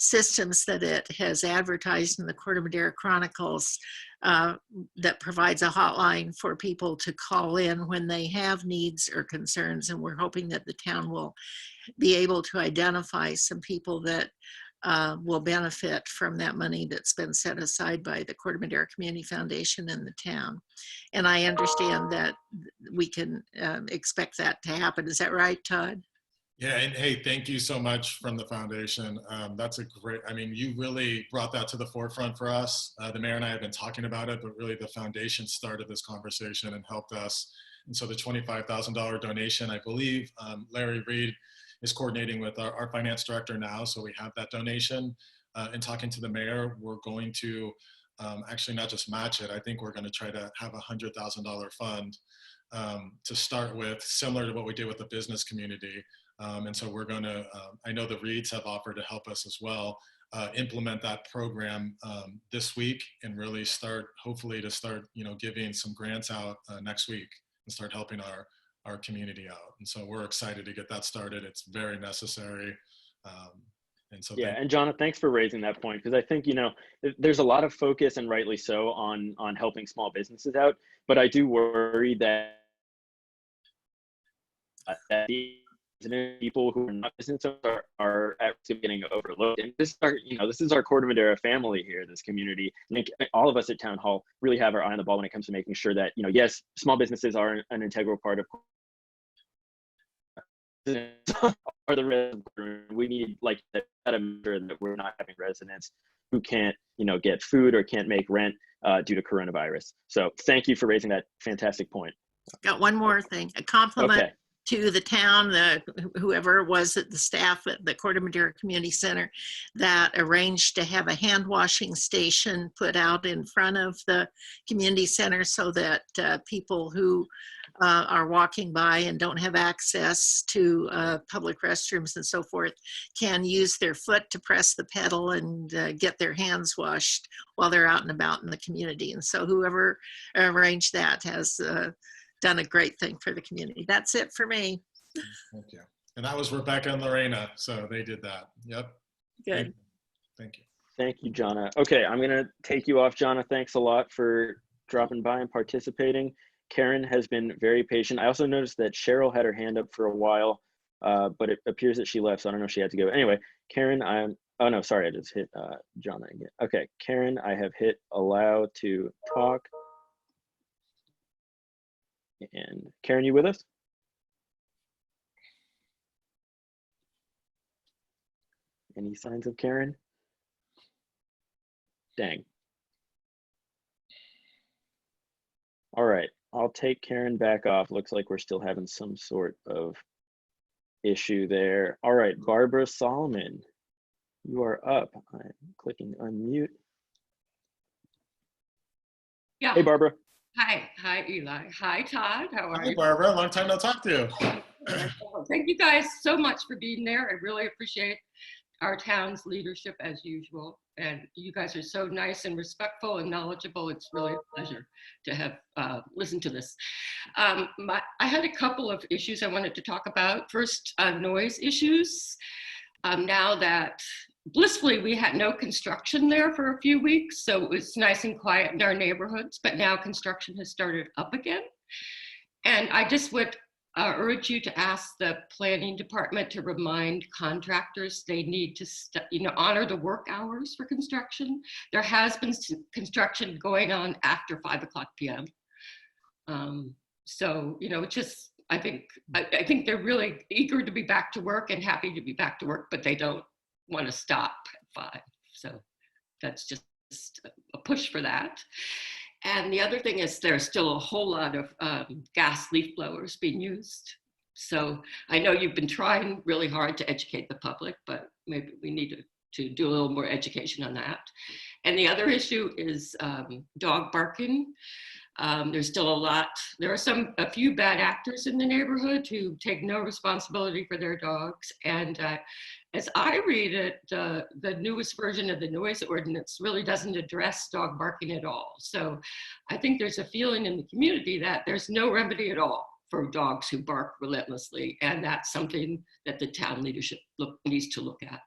systems that it has advertised in the Corte Madera Chronicles that provides a hotline for people to call in when they have needs or concerns. And we're hoping that the town will be able to identify some people that will benefit from that money that's been set aside by the Corte Madera Community Foundation and the town. And I understand that we can expect that to happen. Is that right, Todd? Yeah, and hey, thank you so much from the foundation. That's a great, I mean, you really brought that to the forefront for us. The mayor and I have been talking about it, but really the foundation started this conversation and helped us. And so the $25,000 donation, I believe Larry Reed is coordinating with our finance director now. So we have that donation. And talking to the mayor, we're going to actually not just match it. I think we're going to try to have a $100,000 fund to start with, similar to what we did with the business community. And so we're going to, I know the Reeds have offered to help us as well, implement that program this week and really start, hopefully to start, you know, giving some grants out next week and start helping our community out. And so we're excited to get that started. It's very necessary. And so yeah, and Jonna, thanks for raising that point, because I think, you know, there's a lot of focus, and rightly so, on helping small businesses out, but I do worry that the people who are not business owners are actually getting overlooked. And this is our, you know, this is our Corte Madera family here, this community. I think all of us at Town Hall really have our eye on the ball when it comes to making sure that, you know, yes, small businesses are an integral part of are the residents. We need, like, that to make sure that we're not having residents who can't, you know, get food or can't make rent due to coronavirus. So thank you for raising that fantastic point. Got one more thing, a compliment to the town, whoever was at the staff at the Corte Madera Community Center that arranged to have a hand washing station put out in front of the community center so that people who are walking by and don't have access to public restrooms and so forth can use their foot to press the pedal and get their hands washed while they're out and about in the community. And so whoever arranged that has done a great thing for the community. That's it for me. Thank you. And that was Rebecca and Lorena, so they did that. Yep. Good. Thank you. Thank you, Jonna. Okay, I'm gonna take you off, Jonna. Thanks a lot for dropping by and participating. Karen has been very patient. I also noticed that Cheryl had her hand up for a while, but it appears that she left, so I don't know if she had to go. Anyway, Karen, oh no, sorry, I just hit Jonna again. Okay, Karen, I have hit allow to talk. And Karen, you with us? Any signs of Karen? Dang. All right, I'll take Karen back off. Looks like we're still having some sort of issue there. All right, Barbara Solomon, you are up. I'm clicking unmute. Yeah. Hey, Barbara. Hi, Eli. Hi, Todd. How are you? Hi, Barbara. Long time no talk to you. Thank you guys so much for being there. I really appreciate our town's leadership as usual. And you guys are so nice and respectful and knowledgeable. It's really a pleasure to have listened to this. I had a couple of issues I wanted to talk about. First, noise issues. Now that blissfully, we had no construction there for a few weeks, so it was nice and quiet in our neighborhoods, but now construction has started up again. And I just would urge you to ask the planning department to remind contractors they need to honor the work hours for construction. There has been construction going on after 5 o'clock p.m. So, you know, just, I think they're really eager to be back to work and happy to be back to work, but they don't want to stop at 5. So that's just a push for that. And the other thing is there's still a whole lot of gas leaf blowers being used. So I know you've been trying really hard to educate the public, but maybe we need to do a little more education on that. And the other issue is dog barking. There's still there are a few bad actors in the neighborhood who take no responsibility for their dogs. And as I read it, the newest version of the noise ordinance really doesn't address dog barking at all. So I think there's a feeling in the community that there's no remedy at all for dogs who bark relentlessly. And that's something that the town leadership needs to look at.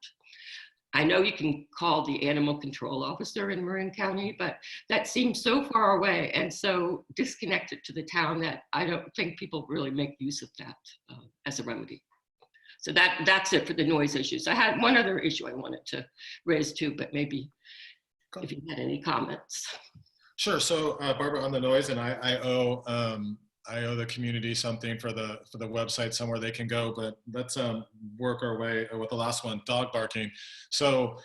I know you can call the animal control officer in Marin County, but that seems so far away and so disconnected to the town that I don't think people really make use of that as a remedy. So that's it for the noise issues. I had one other issue I wanted to raise too, but maybe if you had any comments. Sure. So Barbara, on the noise, and I owe the community something for the website somewhere they can go, but let's work our way with the last one, dog barking. So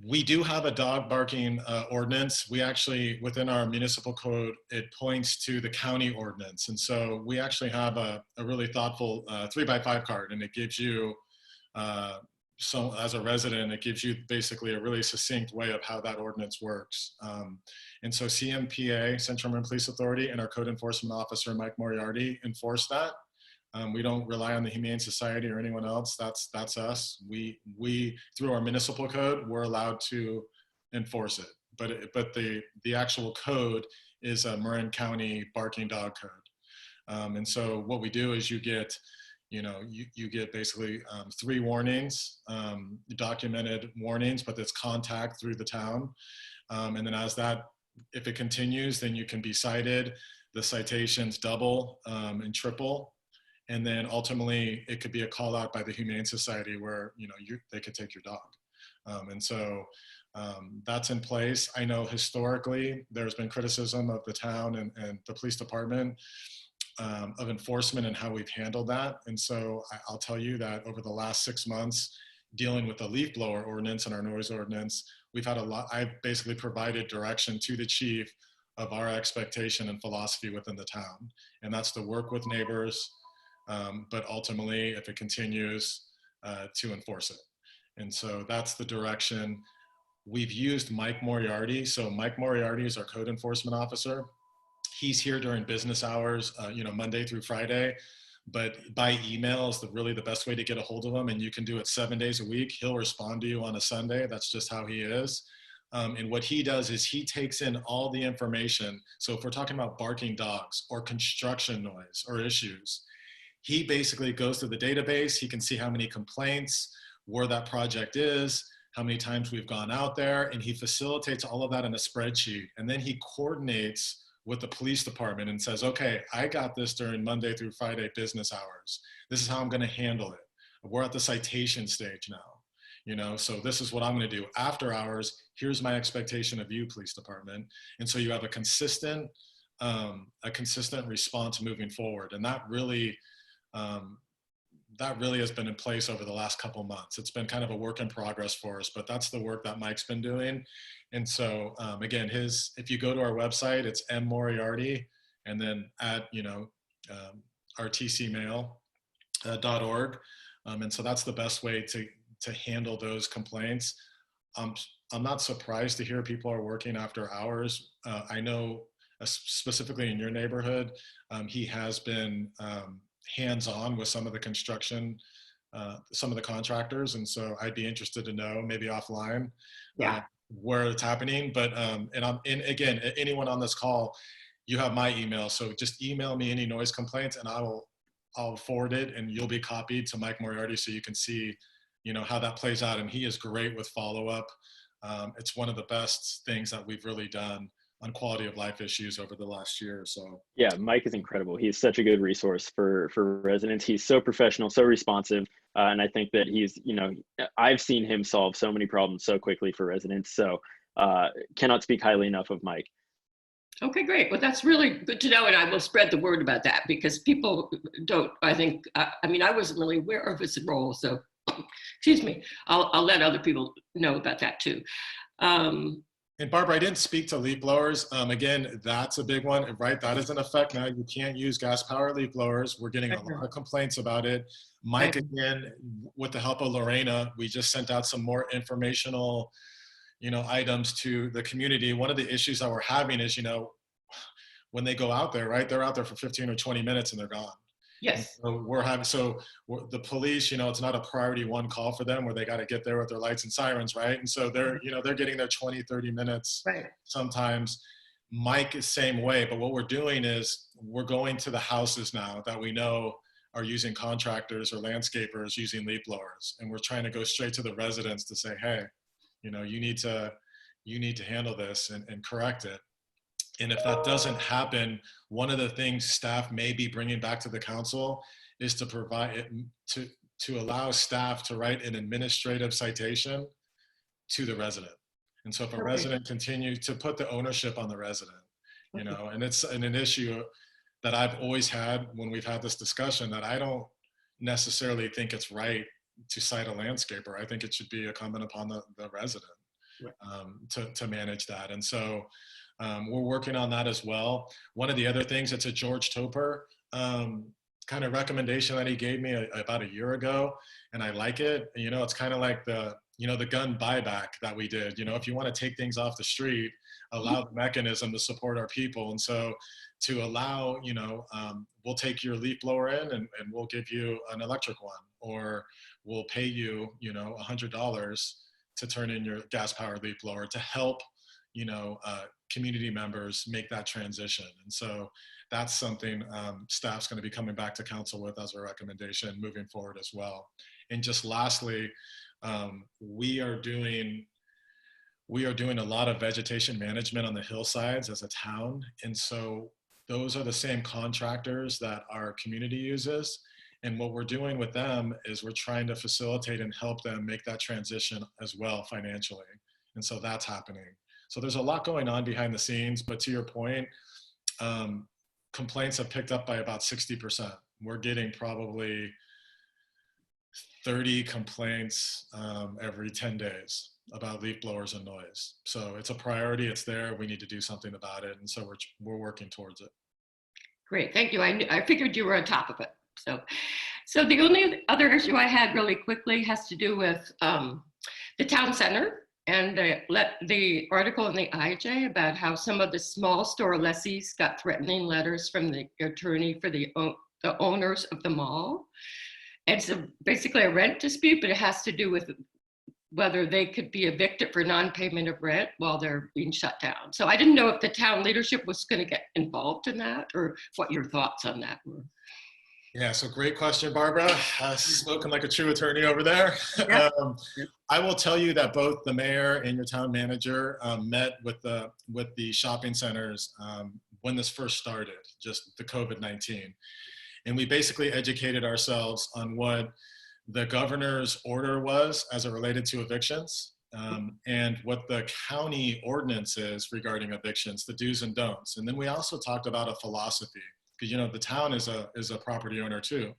we do have a dog barking ordinance. We actually, within our municipal code, it points to the county ordinance. And so we actually have a really thoughtful 3x5 card, and it gives you, so as a resident, it gives you basically a really succinct way of how that ordinance works. And so CMPA, Central Marin Police Authority, and our code enforcement officer, Mike Moriarty, enforce that. We don't rely on the Humane Society or anyone else. That's us. We through our municipal code, we're allowed to enforce it. But the actual code is a Marin County barking dog code. And so what we do is you get basically 3 warnings, documented warnings, but it's contact through the town. And then if it continues, then you can be cited. The citations double and triple. And then ultimately it could be a call out by the Humane Society where, they could take your dog. And so that's in place. I know historically there's been criticism of the town and the police department of enforcement and how we've handled that. And so I'll tell you that over the last 6 months, dealing with the leaf blower ordinance and our noise ordinance, we've had a lot. I've basically provided direction to the chief of our expectation and philosophy within the town. And that's to work with neighbors, but ultimately, if it continues, to enforce it. And so that's the direction. We've used Mike Moriarty. So Mike Moriarty is our code enforcement officer. He's here during business hours, Monday through Friday, but by email is really the best way to get a hold of him. And you can do it 7 days a week. He'll respond to you on a Sunday. That's just how he is. And what he does is he takes in all the information. So if we're talking about barking dogs or construction noise or issues, he basically goes to the database. He can see how many complaints, where that project is, how many times we've gone out there, and he facilitates all of that in a spreadsheet. And then he coordinates with the police department and says, okay, I got this during Monday through Friday business hours. This is how I'm going to handle it. We're at the citation stage now, so this is what I'm going to do. After hours, here's my expectation of you, police department. And so you have a consistent response moving forward. And that really has been in place over the last couple months. It's been kind of a work in progress for us, but that's the work that Mike's been doing. And so again, if you go to our website, it's mmoriarty and then at, rtcmail.org. And so that's the best way to handle those complaints. I'm not surprised to hear people are working after hours. I know specifically in your neighborhood, he has been hands-on with some of the construction, some of the contractors. And so I'd be interested to know, maybe offline, where it's happening. But, again, anyone on this call, you have my email. So just email me any noise complaints and I'll forward it and you'll be copied to Mike Moriarty so you can see, how that plays out. And he is great with follow-up. It's one of the best things that we've really done on quality of life issues over the last year or so. Yeah, Mike is incredible. He's such a good resource for residents. He's so professional, so responsive. And I think that he's, I've seen him solve so many problems so quickly for residents. So cannot speak highly enough of Mike. Okay, great. Well, that's really good to know. And I will spread the word about that because people don't, I think, I wasn't really aware of his role. So, excuse me, I'll let other people know about that too. And Barbara, I didn't speak to leaf blowers. Again, that's a big one, right? That is in effect now. You can't use gas powered leaf blowers. We're getting a lot of complaints about it. Mike, again, with the help of Lorena, we just sent out some more informational, items to the community. One of the issues that we're having is, when they go out there, right? They're out there for 15 or 20 minutes and they're gone. Yes. So the police, it's not a priority 1 call for them where they got to get there with their lights and sirens, right? And so they're getting their 20, 30 minutes sometimes. Mike is same way, but what we're doing is we're going to the houses now that we know are using contractors or landscapers using leaf blowers. And we're trying to go straight to the residents to say, hey, you know, you need to handle this and correct it. And if that doesn't happen, one of the things staff may be bringing back to the council is to provide to allow staff to write an administrative citation to the resident. And so if a resident continues to put the ownership on the resident, you know, and it's an issue that I've always had when we've had this discussion, that I don't necessarily think it's right to cite a landscaper. I think it should be incumbent upon the resident to manage that. And so we're working on that as well. One of the other things, it's a George Topper kind of recommendation that he gave me about a year ago, and I like it. You know, it's kind of like the gun buyback that we did. You know, if you want to take things off the street, allow the mechanism to support our people. And so to allow, you know, we'll take your leaf blower in and we'll give you an electric one, or we'll pay you, you know, $100 to turn in your gas powered leaf blower to help, you know, community members make that transition. And so that's something staff's going to be coming back to council with as a recommendation moving forward as well. And just lastly, we are doing a lot of vegetation management on the hillsides as a town. And so those are the same contractors that our community uses. And what we're doing with them is we're trying to facilitate and help them make that transition as well financially. And so that's happening. So there's a lot going on behind the scenes, but to your point, complaints have picked up by about 60%. We're getting probably 30 complaints every 10 days about leaf blowers and noise. So it's a priority, it's there, we need to do something about it. And so we're working towards it. Great, thank you. I figured you were on top of it. So the only other issue I had really quickly has to do with the town center and the article in the IJ about how some of the small store lessees got threatening letters from the attorney for the owners of the mall. It's basically a rent dispute, but it has to do with whether they could be evicted for non-payment of rent while they're being shut down. So I didn't know if the town leadership was going to get involved in that, or what your thoughts on that were. Yeah, so great question, Barbara. Spoken like a true attorney over there. Yep. I will tell you that both the mayor and your town manager met with the shopping centers when this first started, just the COVID-19. And we basically educated ourselves on what the governor's order was as it related to evictions, and what the county ordinance is regarding evictions, the do's and don'ts. And then we also talked about a philosophy, because, you know, the town is a property owner too.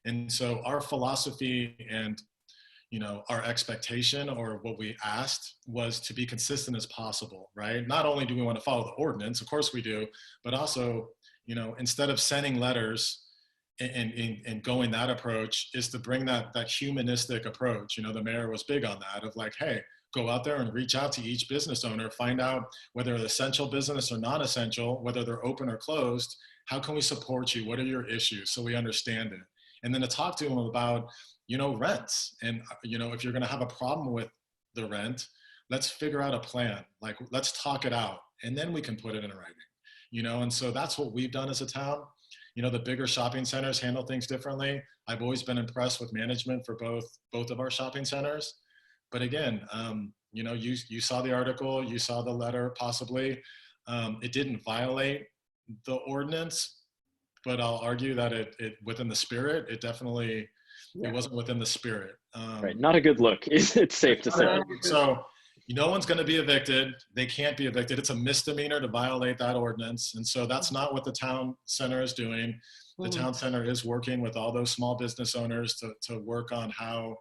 And so our philosophy and, you know, our expectation, or what we asked, was to be consistent as possible, right? Not only do we want to follow the ordinance, of course we do, but also, you know, instead of sending letters and going that approach, is to bring that humanistic approach. You know, the mayor was big on that, of like, hey, go out there and reach out to each business owner, find out whether they're essential business or non-essential, whether they're open or closed. How can we support you? What are your issues? So we understand it. And then to talk to them about, you know, rents. And, you know, if you're going to have a problem with the rent, let's figure out a plan. Like, let's talk it out, and then we can put it in writing, you know? And so that's what we've done as a town. You know, the bigger shopping centers handle things differently. I've always been impressed with management for both of our shopping centers. But again, you know, you saw the article, you saw the letter possibly. It didn't violate the ordinance, but I'll argue that it within the spirit, it definitely, it wasn't within the spirit. Right, not a good look, it's safe to say. So no one's going to be evicted. They can't be evicted. It's a misdemeanor to violate that ordinance. And so that's not what the town center is doing. The town center is working with all those small business owners to work on how,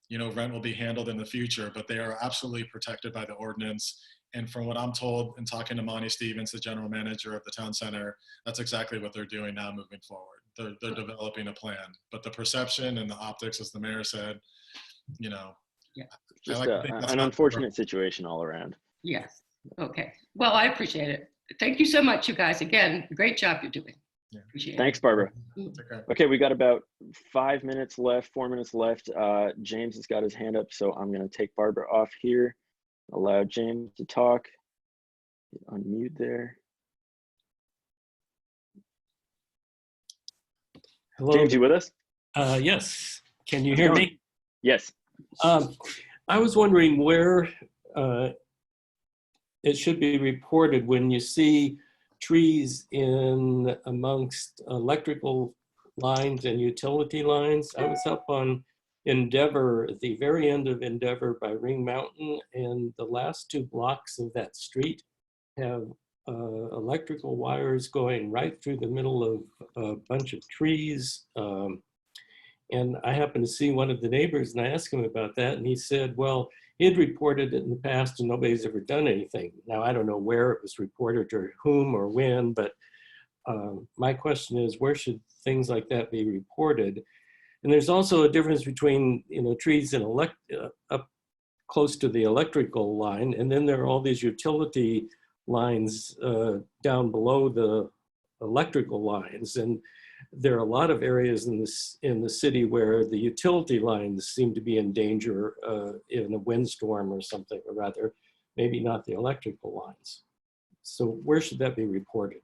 you know, rent will be handled in the future, but they are absolutely protected by the ordinance. And from what I'm told, and talking to Monty Stevens, the general manager of the town center, that's exactly what they're doing now moving forward. They're developing a plan, but the perception and the optics, as the mayor said, you know, just an unfortunate situation all around. Yes. Okay. Well, I appreciate it. Thank you so much, you guys. Again, great job you're doing. Yeah. Appreciate Thanks, it. Barbara. Okay, we got about 4 minutes left. James has got his hand up, so I'm going to take Barbara off here. Allow James to talk. Unmute there. Hello. James, you with us? Yes. Can you How's it hear going? me? Yes. I was wondering where it should be reported when you see trees in amongst electrical lines and utility lines. I was up on Endeavor, at the very end of Endeavor by Ring Mountain, and the last 2 blocks of that street have electrical wires going right through the middle of a bunch of trees. And I happened to see one of the neighbors and I asked him about that. And he said, well, he'd reported it in the past and nobody's ever done anything. Now, I don't know where it was reported or whom or when, but my question is, where should things like that be reported? And there's also a difference between, trees in up close to the electrical line, and then there are all these utility lines down below the electrical lines. And there are a lot of areas in the city where the utility lines seem to be in danger in a windstorm or something, or rather, maybe not the electrical lines. So where should that be reported?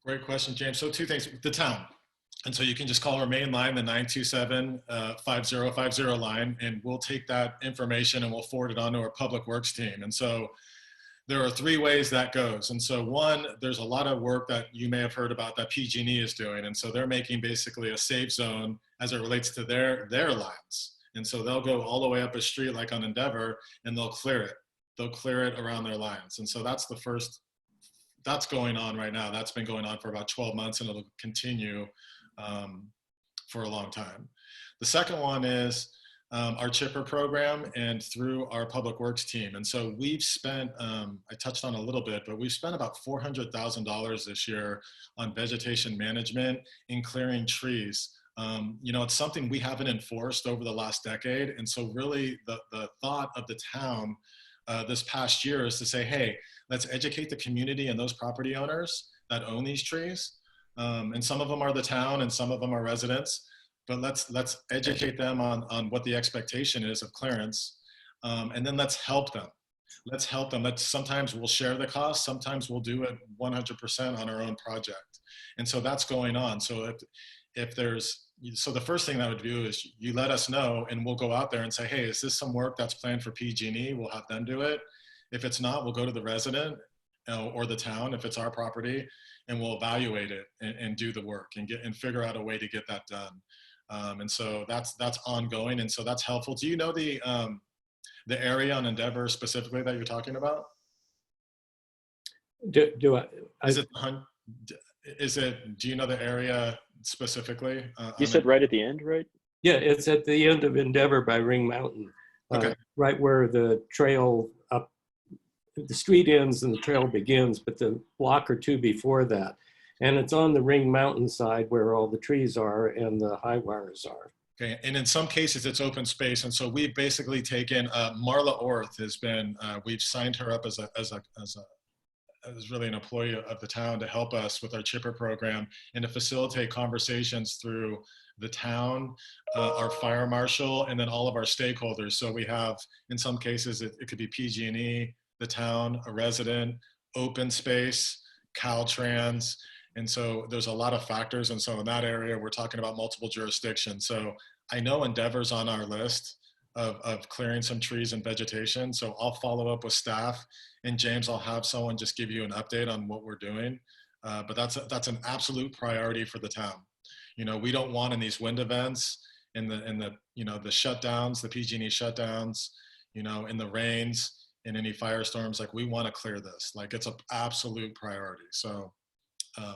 Great question, James. So 2 things, the town. And so you can just call our main line, the 927-5050 line, and we'll take that information and we'll forward it on to our public works team. And so there are 3 ways that goes. And so 1, there's a lot of work that you may have heard about that PG&E is doing. And so they're making basically a safe zone as it relates to their lines. And so they'll go all the way up a street like on Endeavor and they'll clear it. They'll clear it around their lines. And so that's the first, that's going on right now. That's been going on for about 12 months and it'll continue for a long time. The second one is our chipper program and through our public works team. And so we've spent, I touched on a little bit, but we've spent about $400,000 this year on vegetation management and clearing trees. It's something we haven't enforced over the last decade. And so really the thought of the town this past year is to say, hey, let's educate the community and those property owners that own these trees. And some of them are the town and some of them are residents. But let's educate them on what the expectation is of clearance, and then let's help them. Let's help them. Sometimes we'll share the cost. Sometimes we'll do it 100% on our own project, and so that's going on. So so the first thing that I would do is you let us know, and we'll go out there and say, hey, is this some work that's planned for PG&E? We'll have them do it. If it's not, we'll go to the resident or the town if it's our property, and we'll evaluate it and do the work and figure out a way to get that done. And so that's ongoing, and so that's helpful. Do you know the area on Endeavor specifically that you're talking about? Do you know the area specifically? You said right at the end, right? Yeah, it's at the end of Endeavor by Ring Mountain, okay. Right where the trail up, the street ends and the trail begins, but the block or 2 before that. And it's on the Ring Mountain side where all the trees are and the high wires are. Okay, and in some cases it's open space. And so we've basically taken, Marla Orth has been, we've signed her up as really an employee of the town to help us with our chipper program and to facilitate conversations through the town, our fire marshal, and then all of our stakeholders. So we have, in some cases, it could be PG&E, the town, a resident, open space, Caltrans. And so there's a lot of factors. And so in that area, we're talking about multiple jurisdictions. So I know Endeavor's on our list of clearing some trees and vegetation. So I'll follow up with staff, and James, I'll have someone just give you an update on what we're doing. But that's an absolute priority for the town. We don't want in these wind events, in the the shutdowns, the PG&E shutdowns, in the rains, in any firestorms, like we want to clear this. Like it's an absolute priority. So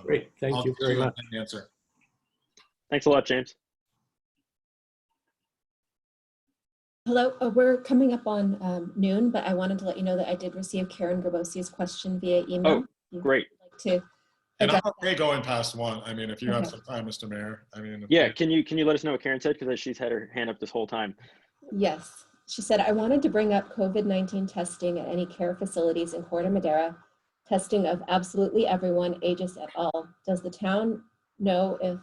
great, thank you very much. Answer. Thanks a lot, James. Hello, we're coming up on noon, but I wanted to let you know that I did receive Karen Grabosi's question via email. Oh, great. And I'm okay going past 1. I mean, if you have some time, Mr. Mayor. I mean, yeah, can you let us know what Karen said? Because she's had her hand up this whole time. Yes, she said, I wanted to bring up COVID-19 testing at any care facilities in Corte Madera, testing of absolutely everyone, ages at all. Does the town know of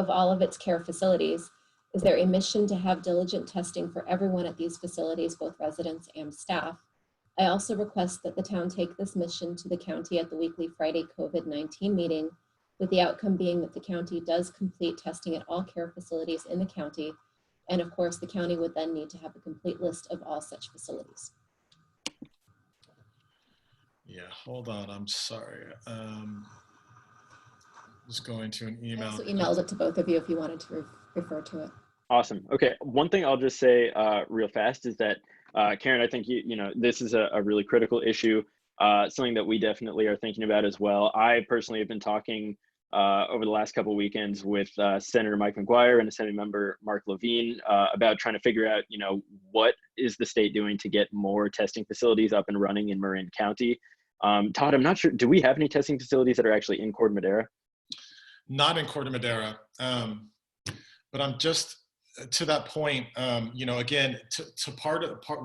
all of its care facilities? Is there a mission to have diligent testing for everyone at these facilities, both residents and staff? I also request that the town take this mission to the county at the weekly Friday COVID-19 meeting with the outcome being that the county does complete testing at all care facilities in the county. And of course, the county would then need to have a complete list of all such facilities. Yeah, hold on, I'm sorry. Just going to an I email. also emailed it to both of you if you wanted to refer to it. Awesome. Okay, one thing I'll just say real fast is that, Karen, I think you know this is a really critical issue, something that we definitely are thinking about as well. I personally have been talking over the last couple of weekends with Senator Mike McGuire and Assembly Member Mark Levine about trying to figure out, you know, what is the state doing to get more testing facilities up and running in Marin County. Todd, I'm not sure, do we have any testing facilities that are actually in Corte Madera? Not in Corte Madera, but I'm just to that point. You know, again,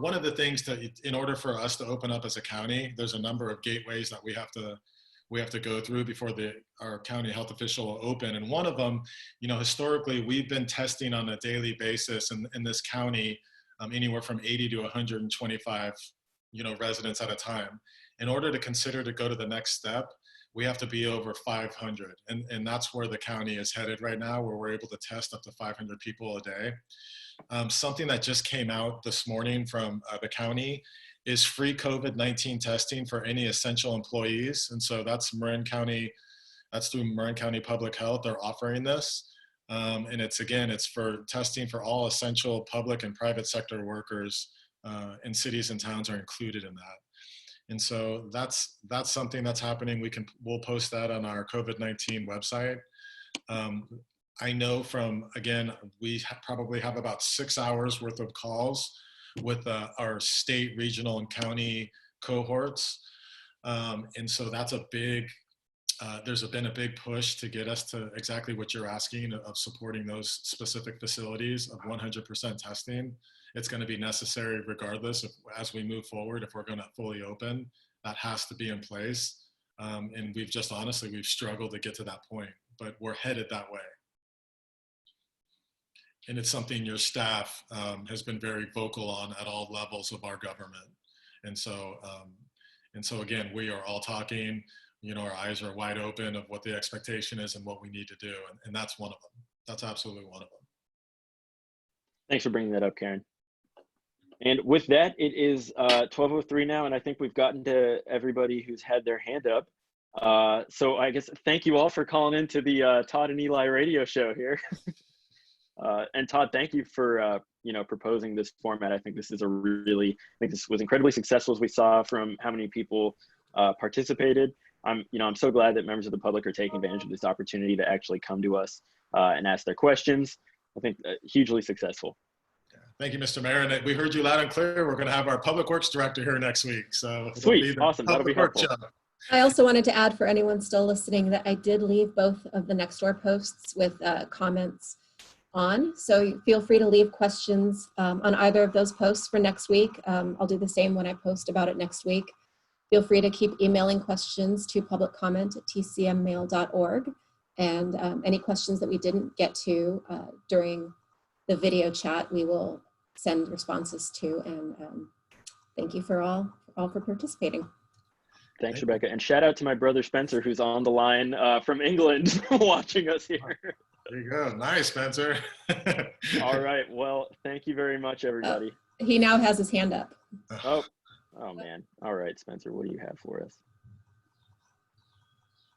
one of the things that in order for us to open up as a county, there's a number of gateways that we have to go through before our county health official will open. And one of them, you know, historically, we've been testing on a daily basis in this county, anywhere from 80 to 125, you know, residents at a time. In order to consider to go to the next step, we have to be over 500. And that's where the county is headed right now, where we're able to test up to 500 people a day. Something that just came out this morning from the county is free COVID-19 testing for any essential employees. And so that's Marin County, that's through Marin County Public Health. They're offering this. And it's for testing for all essential public and private sector workers, and cities and towns are included in that. And so that's something that's happening. We'll post that on our COVID-19 website. I know from, again, we probably have about 6 hours worth of calls with our state, regional, and county cohorts. And so that's a big, there's been a big push to get us to exactly what you're asking of supporting those specific facilities of 100% testing. It's going to be necessary regardless as we move forward. If we're going to fully open, that has to be in place. And we've struggled to get to that point, but we're headed that way. And it's something your staff has been very vocal on at all levels of our government. And so again, we are all talking, you know, our eyes are wide open of what the expectation is and what we need to do. And that's one of them. That's absolutely one of them. Thanks for bringing that up, Karen. And with that, it is 12:03 now, and I think we've gotten to everybody who's had their hand up. So I guess thank you all for calling into the Todd and Eli radio show here. And Todd, thank you for you know, proposing this format. I think this is this was incredibly successful, as we saw from how many people participated. I'm so glad that members of the public are taking advantage of this opportunity to actually come to us and ask their questions. I think hugely successful. Thank you, Mr. Mayor. And we heard you loud and clear. We're going to have our Public Works Director here next week. So sweet, awesome. That'll be helpful. I also wanted to add for anyone still listening that I did leave both of the Nextdoor posts with comments on. So feel free to leave questions on either of those posts for next week. I'll do the same when I post about it next week. Feel free to keep emailing questions to publiccomment@tcmmail.org. And any questions that we didn't get to during the video chat, we will send responses to. And thank you for all for participating. Thanks, Rebecca. And shout out to my brother Spencer, who's on the line from England watching us here. There you go. Nice, Spencer. All right. Well, thank you very much, everybody. He now has his hand up. Oh man. All right, Spencer, what do you have for us?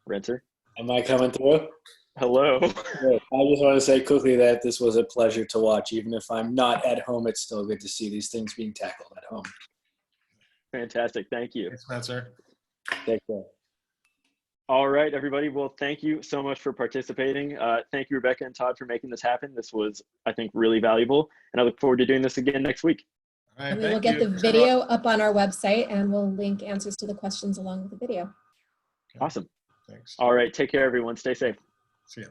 Renter? Am I coming through? Hello. I just want to say quickly that this was a pleasure to watch. Even if I'm not at home, it's still good to see these things being tackled at home. Fantastic. Thank you. Thanks, Spencer. Take care. All right, everybody. Well, thank you so much for participating. Thank you, Rebecca and Todd, for making this happen. This was, I think, really valuable. And I look forward to doing this again next week. All right, and we will get the video up on our website, and we'll link answers to the questions along with the video. Awesome. Thanks. All right. Take care, everyone. Stay safe. See ya.